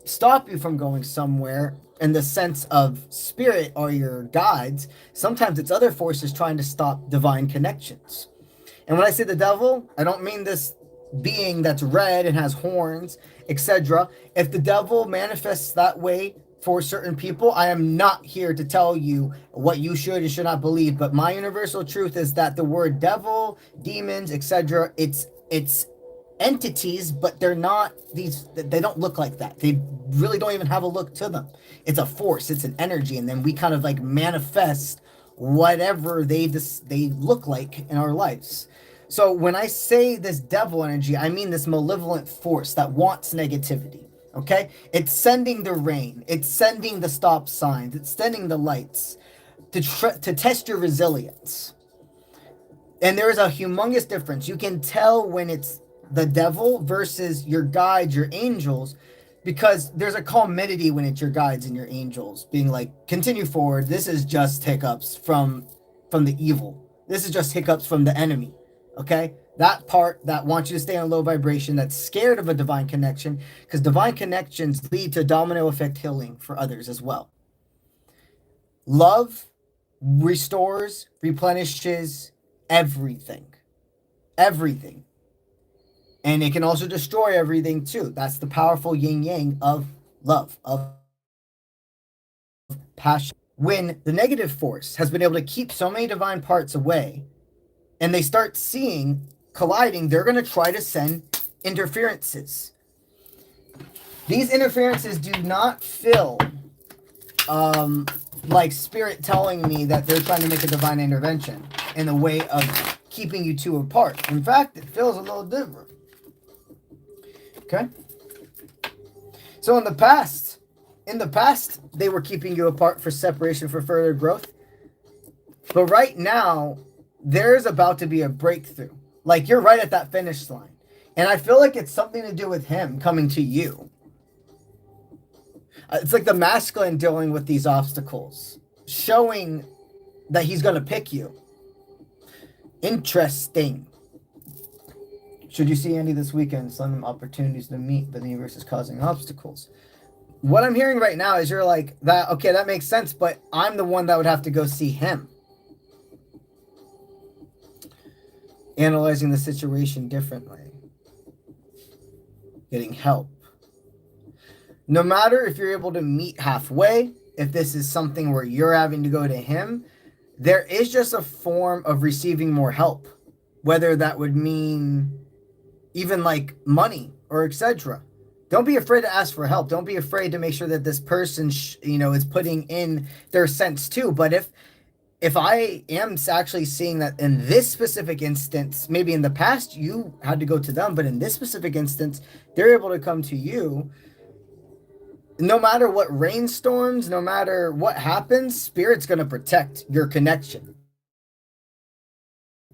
stop you from going somewhere in the sense of spirit or your guides. Sometimes it's other forces trying to stop divine connections. And when I say the devil, I don't mean this being that's red and has horns, etc. If the devil manifests that way for certain people, I am not here to tell you what you should and should not believe, but my universal truth is that the word devil, demons, etc., it's entities, but they're not these, they don't look like that. They really don't even have a look to them. It's a force, it's an energy, and then we kind of like manifest whatever they look like in our lives. So when I say this devil energy, I mean this malevolent force that wants negativity. Okay, it's sending the rain, it's sending the stop signs, it's sending the lights to test your resilience. And there is a humongous difference. You can tell when it's the devil versus your guides, your angels, because there's a calmity when it's your guides and your angels being like, continue forward. This is just hiccups from the evil. This is just hiccups from the enemy. Okay, that part that wants you to stay on low vibration, that's scared of a divine connection, because divine connections lead to domino effect healing for others as well. Love restores, replenishes everything. Everything. And it can also destroy everything too. That's the powerful yin-yang of love, of passion. When the negative force has been able to keep so many divine parts away, and they start seeing colliding, they're going to try to send interferences. These interferences do not feel like spirit telling me that they're trying to make a divine intervention in the way of keeping you two apart. In fact, it feels a little different. Okay? So in the past, they were keeping you apart for separation, for further growth. But right now, there's about to be a breakthrough. Like, you're right at that finish line. And I feel like it's something to do with him coming to you. It's like the masculine dealing with these obstacles, showing that he's going to pick you. Interesting. Should you see Andy this weekend, some opportunities to meet, but the universe is causing obstacles. What I'm hearing right now is you're like, that. Okay, that makes sense, but I'm the one that would have to go see him. Analyzing the situation differently. Getting help. No matter if you're able to meet halfway, if this is something where you're having to go to him, there is just a form of receiving more help. Whether that would mean even like money or etc. Don't be afraid to ask for help. Don't be afraid to make sure that this person, is putting in their sense too. But if I am actually seeing that in this specific instance, maybe in the past you had to go to them, but in this specific instance, they're able to come to you. No matter what rainstorms, no matter what happens, Spirit's going to protect your connection.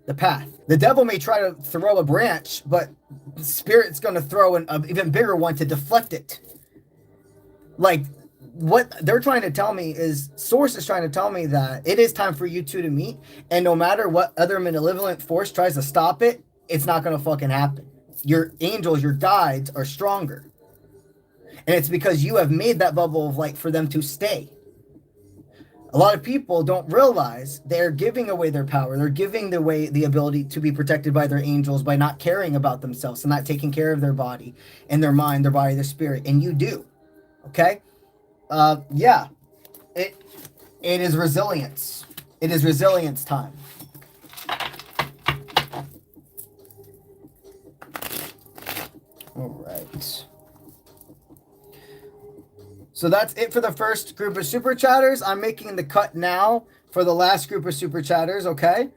The path. The devil may try to throw a branch, but Spirit's going to throw an even bigger one to deflect it. Like, what they're trying to tell me is, Source is trying to tell me that it is time for you two to meet, and no matter what other malevolent force tries to stop it, it's not going to fucking happen. Your angels, your guides are stronger. And it's because you have made that bubble of light for them to stay. A lot of people don't realize they're giving away their power. They're giving away the ability to be protected by their angels by not caring about themselves and not taking care of their body and their mind, their body, their spirit. And you do. Okay? Yeah. It is resilience. It is resilience time. All right. So that's it for the first group of super chatters. I'm making the cut now for the last group of super chatters, okay?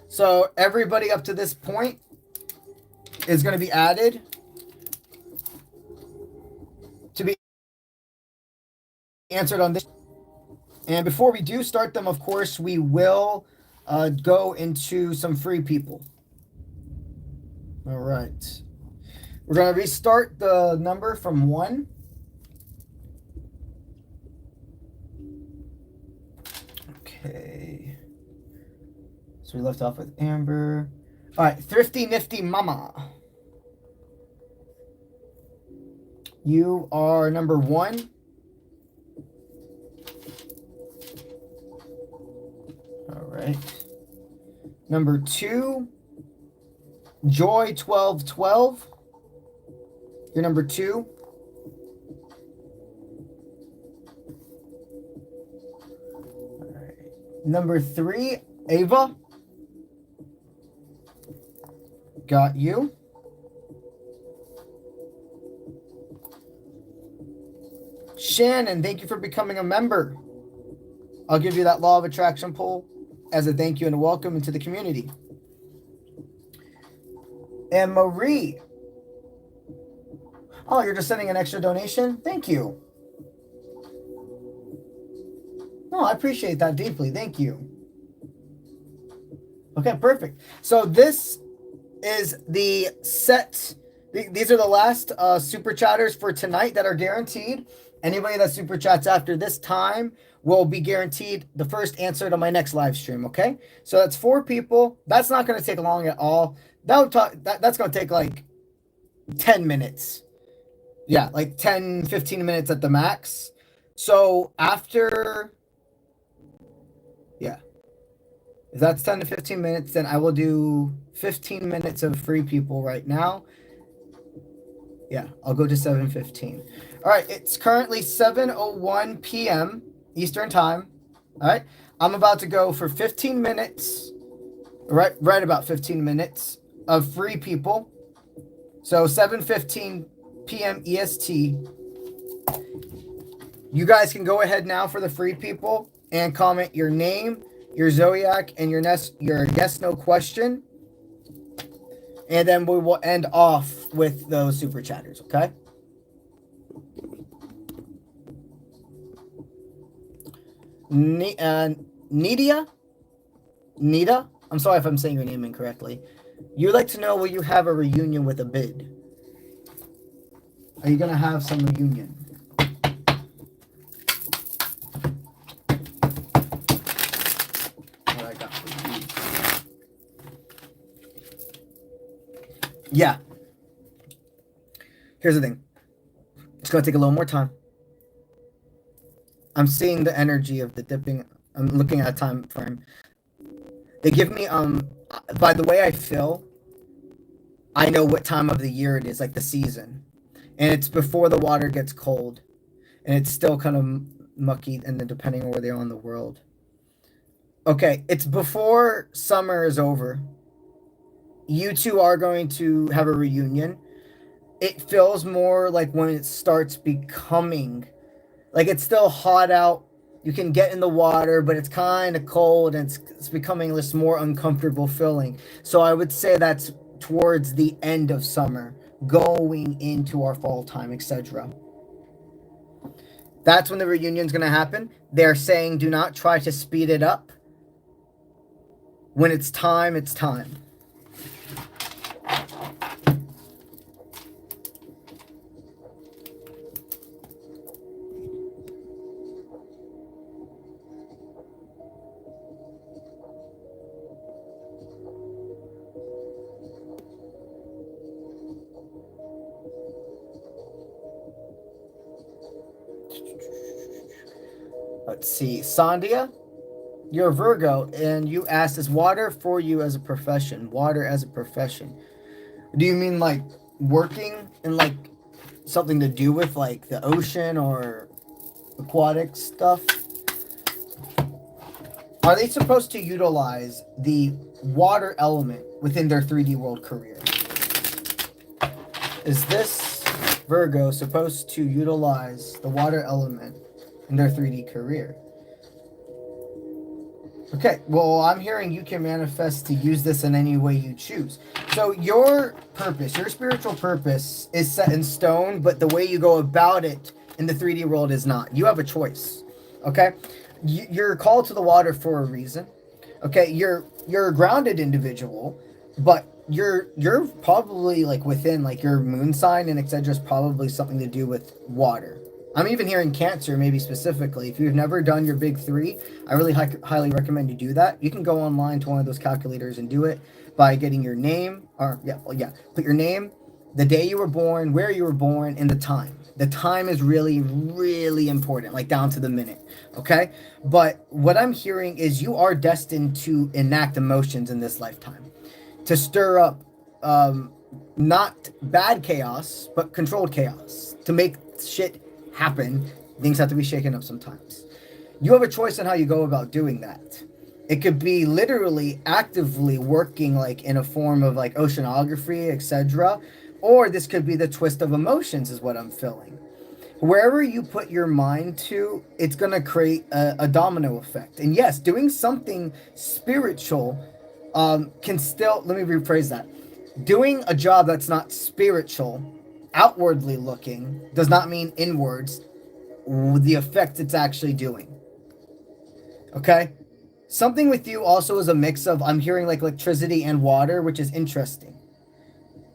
So everybody up to this point is going to be added to be answered on this. And before we do start them, of course, we will go into some free people. All right. We're going to restart the number from 1. Okay, so we left off with Amber. All right, Thrifty Nifty Mama. You are number 1. All right. Number 2, Joy 1212. You're number 2. Number 3, Ava. Got you. Shannon, thank you for becoming a member. I'll give you that law of attraction poll as a thank you and a welcome into the community. And Marie. Oh, you're just sending an extra donation? Thank you. No, I appreciate that deeply. Thank you. Okay, perfect. So this is the set. These are the last super chatters for tonight that are guaranteed. Anybody that super chats after this time will be guaranteed the first answer to my next live stream, okay? So that's 4 people. That's not going to take long at all. That's going to take like 10 minutes. Yeah, like 10, 15 minutes at the max. So after... Yeah. If that's 10 to 15 minutes, then I will do 15 minutes of free people right now. Yeah, I'll go to 7:15. All right, it's currently 7:01 p.m. Eastern time. All right, I'm about to go for 15 minutes, right about 15 minutes of free people. So 7:15 p.m. EST. You guys can go ahead now for the free people and comment your name, your zodiac, and your yes no question. And then we will end off with those super chatters, okay? Nidia? Nida? I'm sorry if I'm saying your name incorrectly. You'd like to know, will you have a reunion with a bid? Are you going to have some reunion? What I got for you? Yeah. Here's the thing. It's going to take a little more time. I'm seeing the energy of the dipping. I'm looking at a time frame. They give me, by the way I feel, I know what time of the year it is, like the season. And it's before the water gets cold. And it's still kind of mucky, and then depending on where they are in the world. Okay, it's before summer is over. You two are going to have a reunion. It feels more like when it starts becoming, like it's still hot out. You can get in the water, but it's kind of cold, and it's becoming this more uncomfortable feeling. So I would say that's towards the end of summer, going into our fall time, etc. That's when the reunion's going to happen. They're saying do not try to speed it up. When it's time, it's time. Let's see. Sandia, you're a Virgo, and you asked, is water for you as a profession? Water as a profession. Do you mean like working in like something to do with like the ocean or aquatic stuff? Are they supposed to utilize the water element within their 3D world career? Is this Virgo supposed to utilize the water element in their 3D career? Okay, well, I'm hearing you can manifest to use this in any way you choose. So your purpose, your spiritual purpose is set in stone, but the way you go about it in the 3D world is not. You have a choice, okay? You're called to the water for a reason, okay? You're a grounded individual, but you're probably like within like your moon sign and etc. is probably something to do with water. I'm even hearing Cancer, maybe specifically. If you've never done your big three, I really highly recommend you do that. You can go online to one of those calculators and do it by getting your name, put your name, the day you were born, where you were born, and the time. The time is really, really important, like down to the minute, okay? But what I'm hearing is you are destined to enact emotions in this lifetime, to stir up not bad chaos, but controlled chaos, to make shit happen. Things have to be shaken up sometimes. You have a choice on how you go about doing that. It could be literally actively working like in a form of like oceanography, etc. Or this could be the twist of emotions is what I'm feeling. Wherever you put your mind to, it's going to create a domino effect. And yes, doing something spiritual can still, let me rephrase that. Doing a job that's not spiritual, outwardly looking, does not mean inwards the effect it's actually doing. Okay? Something with you also is a mix of, I'm hearing like electricity and water, which is interesting.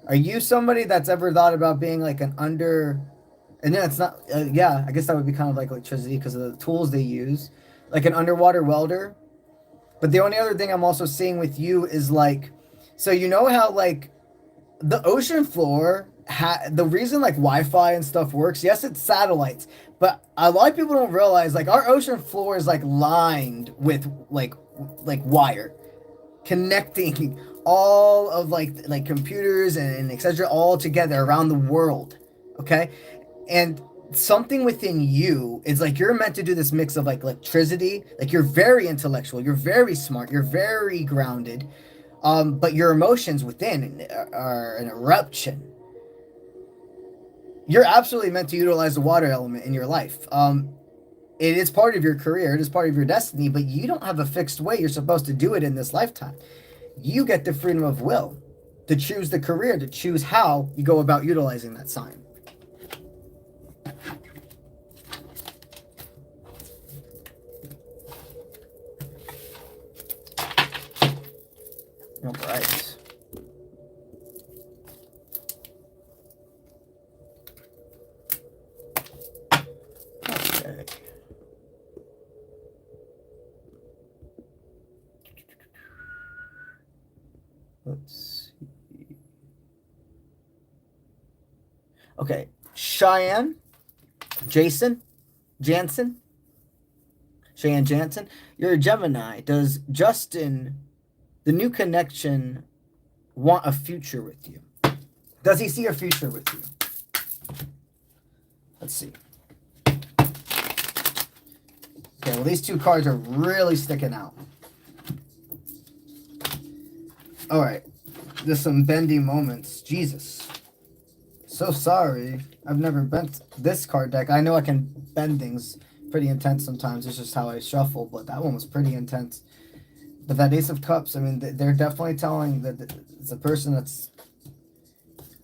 Are you somebody that's ever thought about being like an under, and then it's not, yeah, I guess that would be kind of like electricity because of the tools they use, like an underwater welder? But the only other thing I'm also seeing with you is like, so you know how like the ocean floor, the reason like Wi-Fi and stuff works, yes, it's satellites, but a lot of people don't realize like our ocean floor is like lined with like wire. connecting all of like computers and etc. all together around the world. Okay, and something within you is like you're meant to do this mix of like electricity. Like you're very intellectual, you're very smart, you're very grounded, but your emotions within are an eruption. You're absolutely meant to utilize the water element in your life. It is part of your career, it is part of your destiny, but you don't have a fixed way you're supposed to do it in this lifetime. You get the freedom of will to choose the career, to choose how you go about utilizing that sign. All right. Okay. Let's see. Okay. Cheyenne Jansen. Cheyenne Jansen. You're a Gemini. Does Justin, the new connection, want a future with you? Does he see a future with you? Let's see. Okay, well, these two cards are really sticking out. All right. There's some bendy moments. Jesus. So sorry. I've never bent this card deck. I know I can bend things pretty intense sometimes. It's just how I shuffle, but that one was pretty intense. But that Ace of Cups, I mean, they're definitely telling that it's a person that's...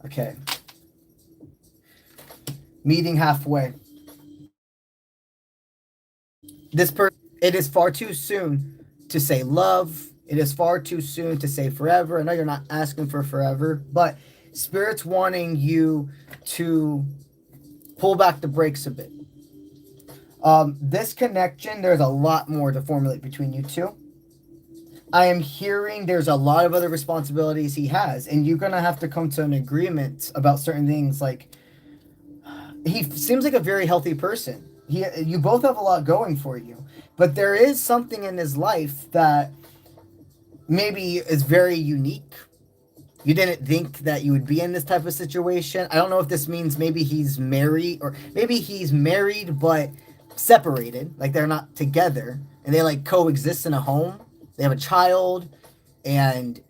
Okay. Meeting halfway. This person, it is far too soon to say love. It is far too soon to say forever. I know you're not asking for forever, but Spirit's wanting you to pull back the brakes a bit. This connection, there's a lot more to formulate between you two. I am hearing there's a lot of other responsibilities he has, and you're going to have to come to an agreement about certain things. Like, he seems like a very healthy person. You both have a lot going for you, but there is something in his life that maybe is very unique. You didn't think that you would be in this type of situation. I don't know if this means maybe he's married, or maybe he's married but separated, like they're not together, and they like coexist in a home. They have a child, and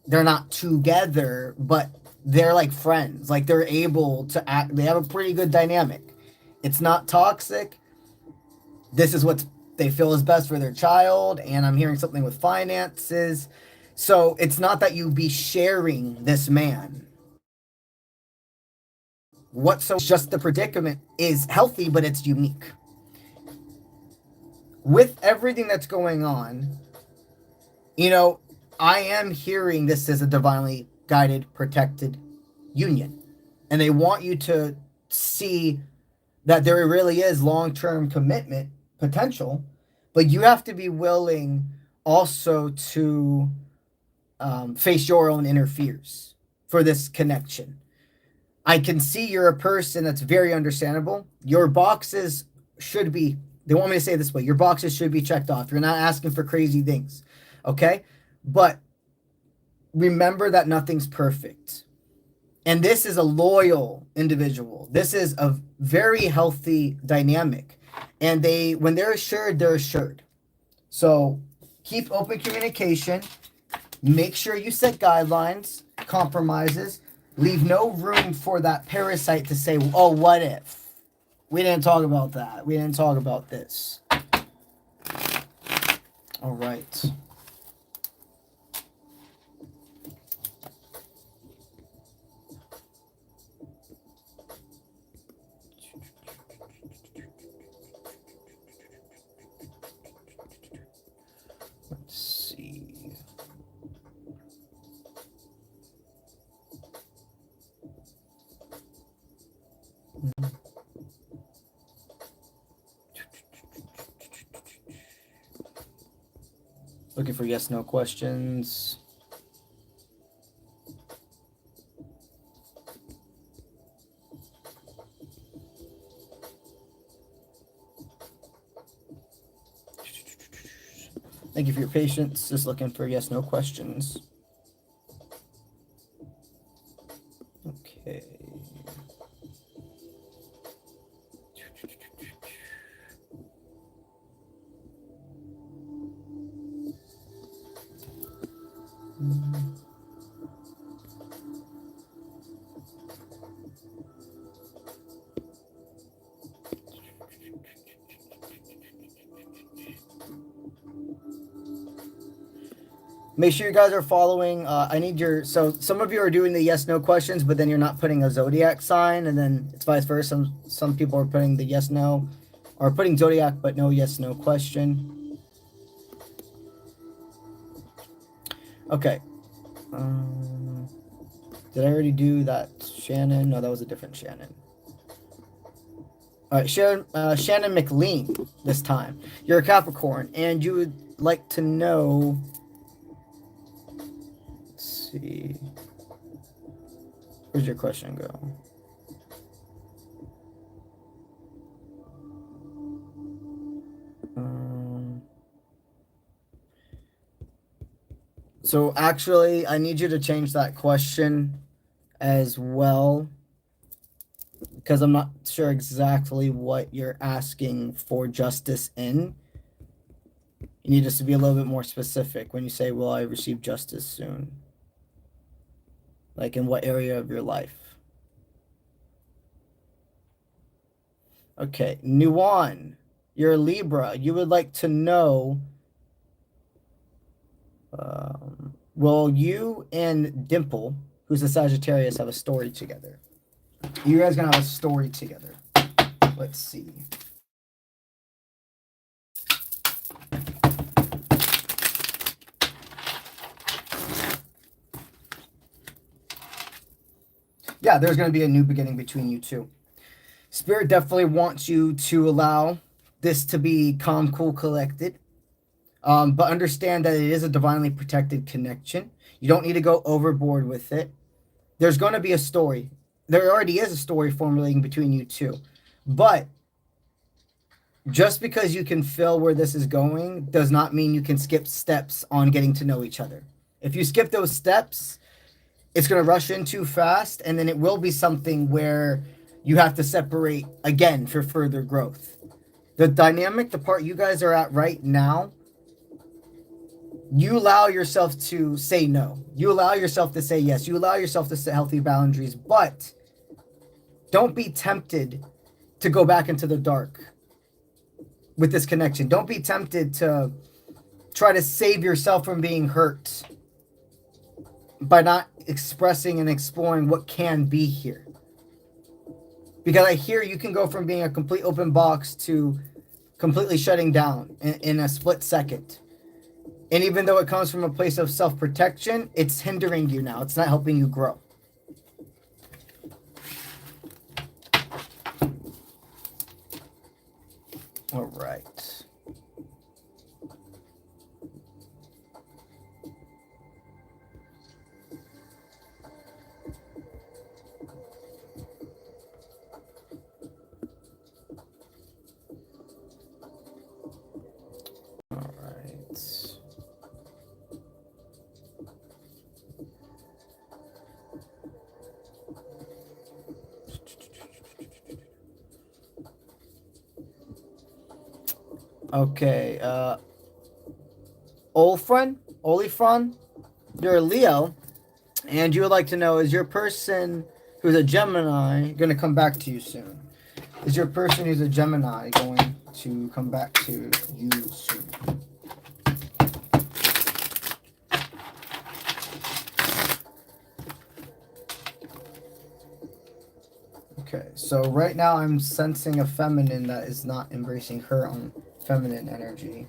they're not together, but they're like friends. Like they're able to act. They have a pretty good dynamic. It's not toxic. This is what they feel is best for their child, and I'm hearing something with finances. So it's not that you be sharing this man. Just the predicament is healthy, but it's unique. With everything that's going on, you know, I am hearing this as a divinely guided, protected union. And they want you to see that there really is long-term commitment potential, but you have to be willing also to face your own inner fears for this connection. I can see you're a person that's very understandable. Your boxes should be, they want me to say it this way, your boxes should be checked off. You're not asking for crazy things, okay? But remember that nothing's perfect. And this is a loyal individual. This is a very healthy dynamic. And when they're assured, they're assured. So keep open communication. Make sure you set guidelines, compromises. Leave no room for that parasite to say, oh, what if? We didn't talk about that. We didn't talk about this. All right. Let's see. Looking for yes, no questions. Thank you for your patience. Just looking for yes, no questions. Okay. Make sure you guys are following. I need your, so some of you are doing the yes, no questions, but then you're not putting a zodiac sign, and then it's vice versa. Some people are putting the yes, no, or putting zodiac, but no yes, no question. Okay. Did I already do that Shannon? No, that was a different Shannon. All right, Shannon McLean this time. You're a Capricorn, and you would like to know... Let's see. Where's your question go? So actually, I need you to change that question as well, because I'm not sure exactly what you're asking for justice in. You need us to be a little bit more specific when you say, will I receive justice soon? Like in what area of your life? Okay, Newan, you're a Libra. You would like to know, will you and Dimple, who's a Sagittarius, have a story together? You guys gonna have a story together. Let's see. Yeah, there's going to be a new beginning between you two. Spirit definitely wants you to allow this to be calm, cool, collected. But understand that it is a divinely protected connection. You don't need to go overboard with it. There's going to be a story. There already is a story formulating between you two. But just because you can feel where this is going does not mean you can skip steps on getting to know each other. If you skip those steps, it's going to rush in too fast, and then it will be something where you have to separate again for further growth. The dynamic, the part you guys are at right now, you allow yourself to say no. You allow yourself to say yes. You allow yourself to set healthy boundaries, but don't be tempted to go back into the dark with this connection. Don't be tempted to try to save yourself from being hurt by not expressing and exploring what can be here. Because I hear you can go from being a complete open box to completely shutting down in a split second. And even though it comes from a place of self-protection, it's hindering you now. It's not helping you grow. All right. Okay, Olifron, you're a Leo, and you would like to know, is your person who's a Gemini going to come back to you soon? Is your person who's a Gemini going to come back to you soon? Okay, so right now I'm sensing a feminine that is not embracing her own feminine energy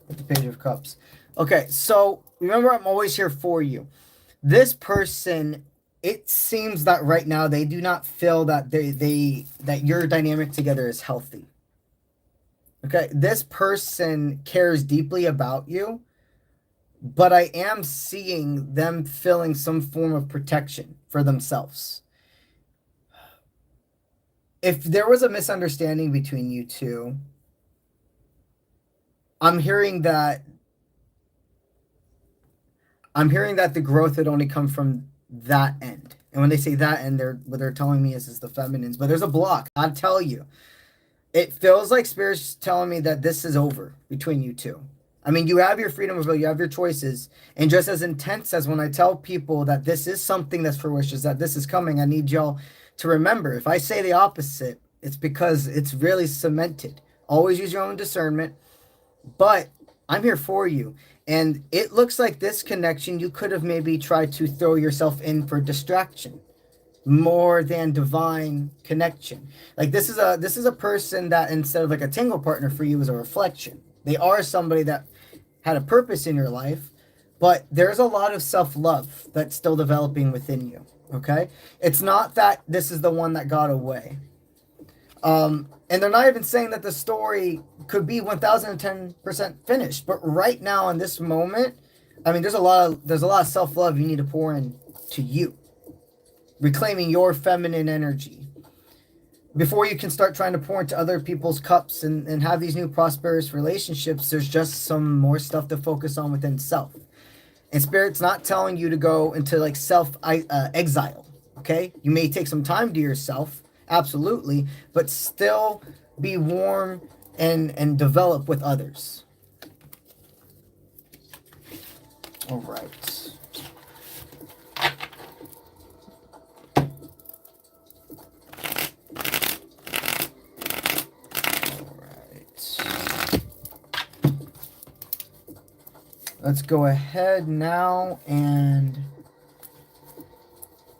with the Page of Cups. Okay, so remember, I'm always here for you. This person, it seems that right now they do not feel that that your dynamic together is healthy. Okay, this person cares deeply about you, but I am seeing them feeling some form of protection for themselves. If there was a misunderstanding between you two, I'm hearing that I'm hearing that the growth would only come from that end. And when they say that end, what they're telling me is the feminines. But there's a block. I'll tell you. It feels like Spirit's telling me that this is over between you two. I mean, you have your freedom of will, you have your choices. And just as intense as when I tell people that this is something that's fruition, that this is coming, I need y'all to remember, if I say the opposite, it's because it's really cemented. Always use your own discernment. But I'm here for you. And it looks like this connection, you could have maybe tried to throw yourself in for distraction more than divine connection. Like this is a person that instead of like a tango partner for you is a reflection. They are somebody that had a purpose in your life, but there's a lot of self-love that's still developing within you. Okay. It's not that this is the one that got away. And they're not even saying that the story could be 1010% finished, but right now in this moment, I mean, there's a lot of self-love you need to pour in to you, reclaiming your feminine energy before you can start trying to pour into other people's cups and have these new prosperous relationships. There's just some more stuff to focus on within self, and Spirit's not telling you to go into like self exile. Okay. You may take some time to yourself. Absolutely, but still be warm and develop with others. All right. Let's go ahead now and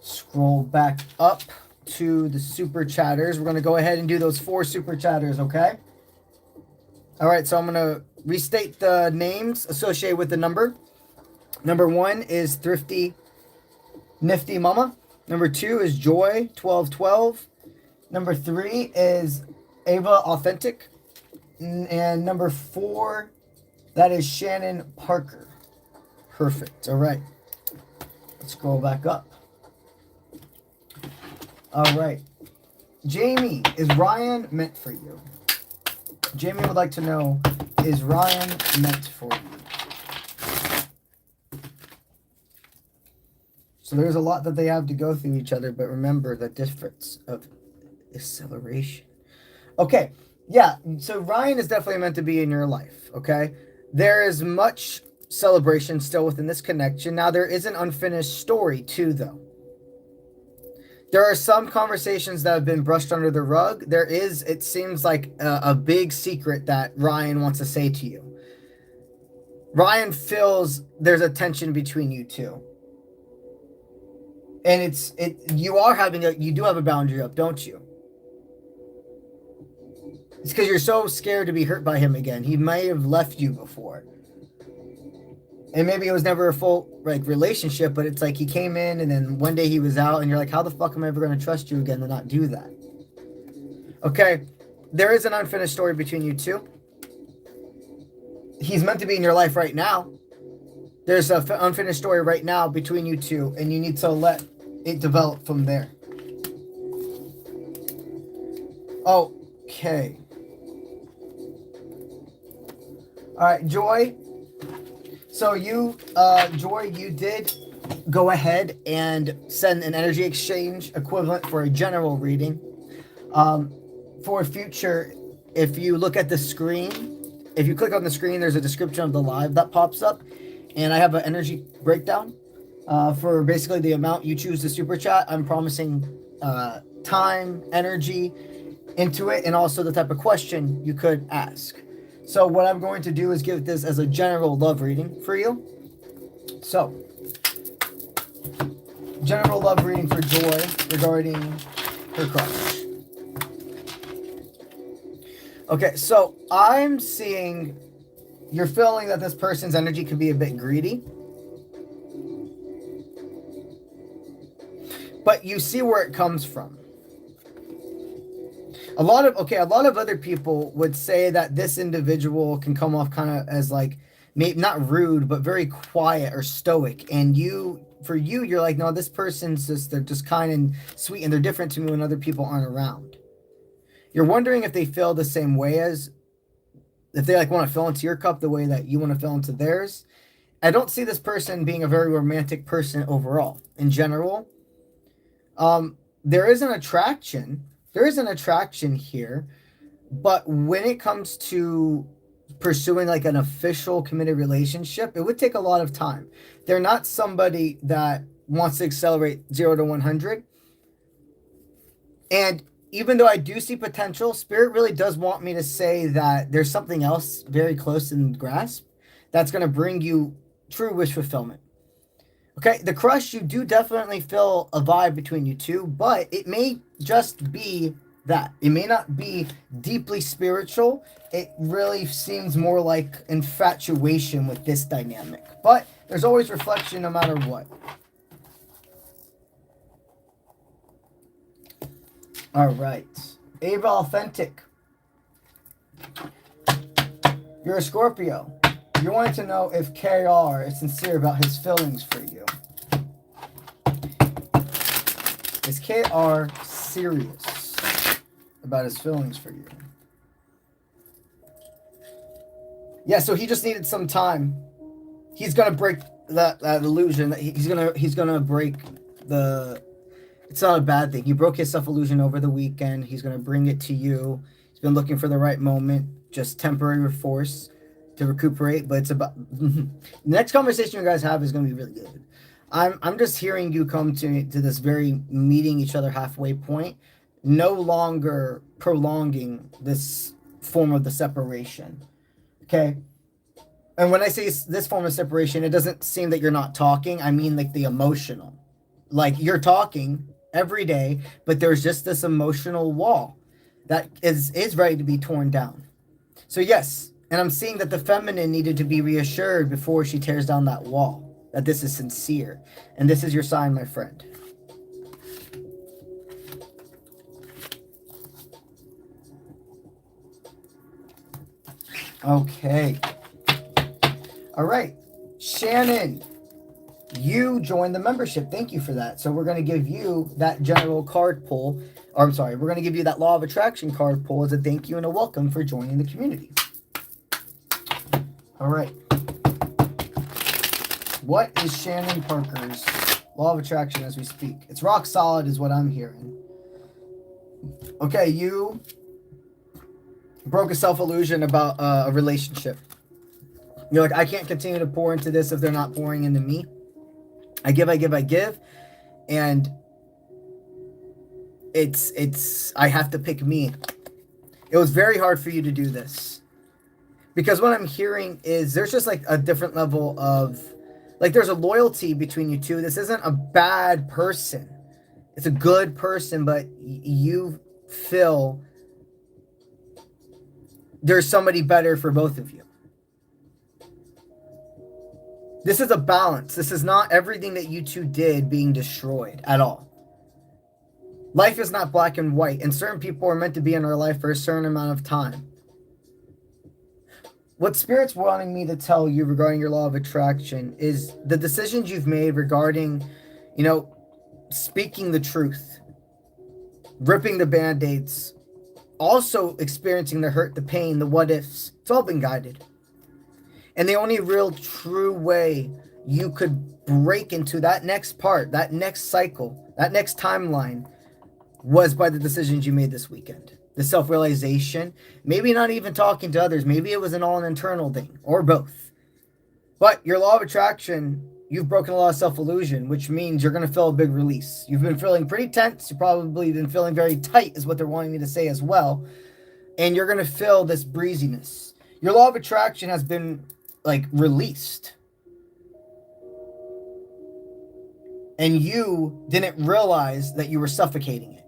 scroll back up to the super chatters. We're going to go ahead and do those 4 super chatters, okay? All right, so I'm going to restate the names associated with the number. Number 1 is Thrifty Nifty Mama. Number 2 is Joy 1212. Number 3 is Ava Authentic. And number 4, that is Shannon Parker. Perfect. All right. Let's scroll back up. All right. Jamie, is Ryan meant for you? Jamie would like to know, is Ryan meant for you? So there's a lot that they have to go through each other, but remember the difference of acceleration. Okay. Yeah. So Ryan is definitely meant to be in your life. Okay. There is much celebration still within this connection. Now there is an unfinished story too, though. There are some conversations that have been brushed under the rug. There is, it seems like a big secret that Ryan wants to say to you. Ryan feels there's a tension between you two. And you do have a boundary up, don't you? It's because you're so scared to be hurt by him again. He may have left you before. And maybe it was never a full relationship, but it's like he came in and then one day he was out and you're like, how the fuck am I ever going to trust you again to not do that? Okay, there is an unfinished story between you two. He's meant to be in your life right now. There's an unfinished story right now between you two, and you need to let it develop from there. Okay. All right, Joy. So you, Joy, you did go ahead and send an energy exchange equivalent for a general reading. For future, if you look at the screen, if you click on the screen, there's a description of the live that pops up. And I have an energy breakdown for basically the amount you choose to super chat. I'm promising time, energy into it, and also the type of question you could ask. So what I'm going to do is give this as a general love reading for you. So, general love reading for Joy regarding her crush. Okay, so I'm seeing you're feeling that this person's energy could be a bit greedy. But you see where it comes from. A lot of other people would say that this individual can come off kind of as like, maybe not rude, but very quiet or stoic. And you're like, no, this person's they're just kind and sweet and they're different to me when other people aren't around. You're wondering if they feel the same way if they want to fill into your cup the way that you want to fill into theirs. I don't see this person being a very romantic person overall. In general, there is an attraction. There is an attraction here, but when it comes to pursuing like an official committed relationship, it would take a lot of time. They're not somebody that wants to accelerate 0 to 100. And even though I do see potential, Spirit really does want me to say that there's something else very close in grasp that's going to bring you true wish fulfillment. Okay, the crush, you do definitely feel a vibe between you two, but it may just be that. It may not be deeply spiritual. It really seems more like infatuation with this dynamic. But there's always reflection no matter what. All right. Ava Authentic. You're a Scorpio. You wanted to know if KR is sincere about his feelings for you. Is KR serious about his feelings for you? Yeah, so he just needed some time. He's gonna break that illusion. He's gonna break the. It's not a bad thing. He broke his self-illusion over the weekend. He's gonna bring it to you. He's been looking for the right moment, just temporary force to recuperate. But it's about the next conversation you guys have is gonna be really good. I'm just hearing you come to this very meeting each other halfway point, no longer prolonging this form of the separation. Okay? And when I say this form of separation, it doesn't seem that you're not talking. I mean like the emotional. Like you're talking every day, but there's just this emotional wall that is ready to be torn down. So yes, and I'm seeing that the feminine needed to be reassured before she tears down that wall, that this is sincere. And this is your sign, my friend. Okay. All right. Shannon, you joined the membership. Thank you for that. So we're going to give you that general card pull. Or I'm sorry, we're going to give you that law of attraction card pull as a thank you and a welcome for joining the community. All right. What is Shannon Parker's law of attraction as we speak? It's rock solid is what I'm hearing. Okay, you broke a self-illusion about a relationship. You're like, I can't continue to pour into this if they're not pouring into me. I give. And I have to pick me. It was very hard for you to do this. Because what I'm hearing is there's just like a different level of, like there's a loyalty between you two. This isn't a bad person. It's a good person, but you feel there's somebody better for both of you. This is a balance. This is not everything that you two did being destroyed at all. Life is not black and white, and certain people are meant to be in our life for a certain amount of time. What Spirit's wanting me to tell you regarding your law of attraction is the decisions you've made regarding, speaking the truth, ripping the band-aids, also experiencing the hurt, the pain, the what ifs. It's all been guided. And the only real true way you could break into that next part, that next cycle, that next timeline was by the decisions you made this weekend. The self-realization, maybe not even talking to others. Maybe it was an internal thing or both. But your law of attraction, you've broken a lot of self-illusion, which means you're going to feel a big release. You've been feeling pretty tense. You've probably been feeling very tight is what they're wanting me to say as well. And you're going to feel this breeziness. Your law of attraction has been released. And you didn't realize that you were suffocating it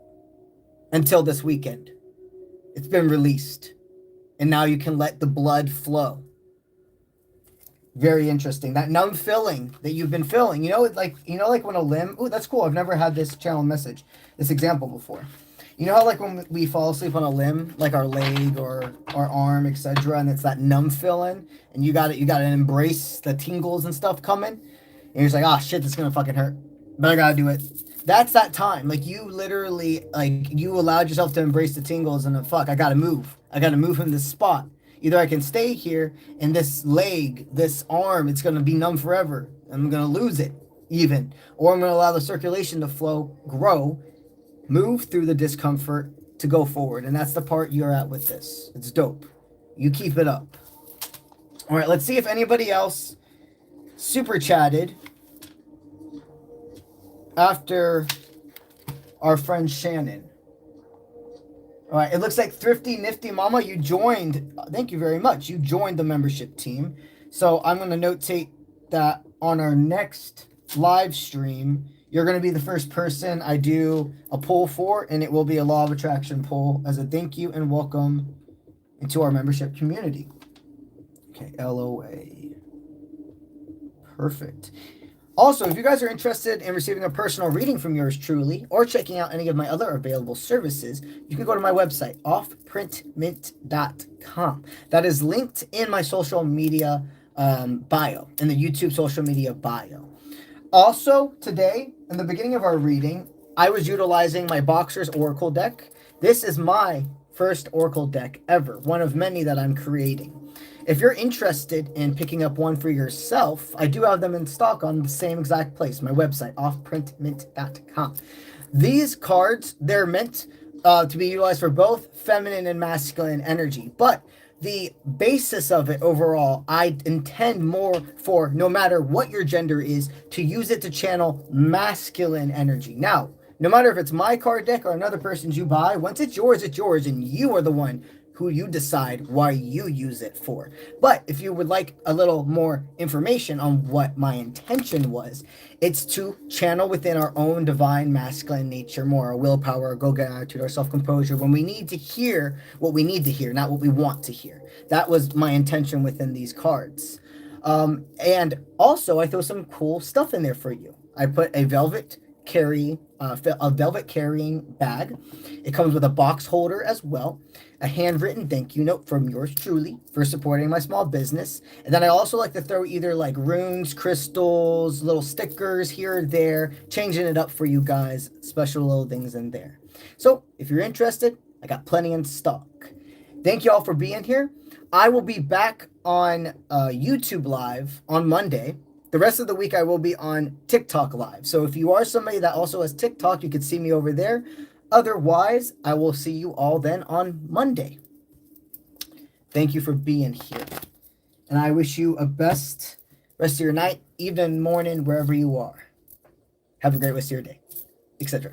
until this weekend. It's been released. And now you can let the blood flow. Very interesting. That numb feeling that you've been feeling. Like when a limb... Oh, that's cool. I've never had this channel message, this example before. You know how when we fall asleep on a limb, like our leg or our arm, etc., and it's that numb feeling, and you got to embrace the tingles and stuff coming, and you're just like, oh shit, this is gonna fucking hurt, but I gotta do it. That's that time. You literally, you allowed yourself to embrace the tingles and I gotta move from this spot. Either I can stay here and this leg, this arm, it's going to be numb forever. I'm going to lose it even. Or I'm going to allow the circulation to flow, grow, move through the discomfort to go forward. And that's the part you're at with this. It's dope. You keep it up. All right, let's see if anybody else super chatted after our friend Shannon. All right, it looks like Thrifty, Nifty Mama, you joined. Thank you very much. You joined the membership team. So I'm going to notate that on our next live stream, you're going to be the first person I do a poll for, and it will be a law of attraction poll as a thank you and welcome into our membership community. Okay, LOA. Perfect. Also, if you guys are interested in receiving a personal reading from yours truly or checking out any of my other available services, you can go to my website, offprintmint.com. That is linked in my social media bio, in the YouTube social media bio. Also, today, in the beginning of our reading, I was utilizing my Boxer's Oracle deck. This is my first Oracle deck ever, one of many that I'm creating. If you're interested in picking up one for yourself, I do have them in stock on the same exact place, my website, offprintmint.com. These cards, they're meant to be utilized for both feminine and masculine energy, but the basis of it overall, I intend more for, no matter what your gender is, to use it to channel masculine energy. Now, no matter if it's my card deck or another person's you buy, once it's yours, and you are the one who you decide why you use it for. But if you would like a little more information on what my intention was, it's to channel within our own divine masculine nature more, our willpower, our go-get attitude, our self-composure, when we need to hear what we need to hear, not what we want to hear. That was my intention within these cards. And also, I throw some cool stuff in there for you. I put a velvet carrying bag. It comes with a box holder as well, a handwritten thank you note from yours truly for supporting my small business. And then I also like to throw either like runes, crystals, little stickers here or there, changing it up for you guys, special little things in there. So if you're interested, I got plenty in stock. Thank you all for being here. I will be back on YouTube Live on Monday. The rest of the week, I will be on TikTok Live. So if you are somebody that also has TikTok, you can see me over there. Otherwise, I will see you all then on Monday. Thank you for being here. And I wish you a best rest of your night, evening, morning, wherever you are. Have a great rest of your day, etc.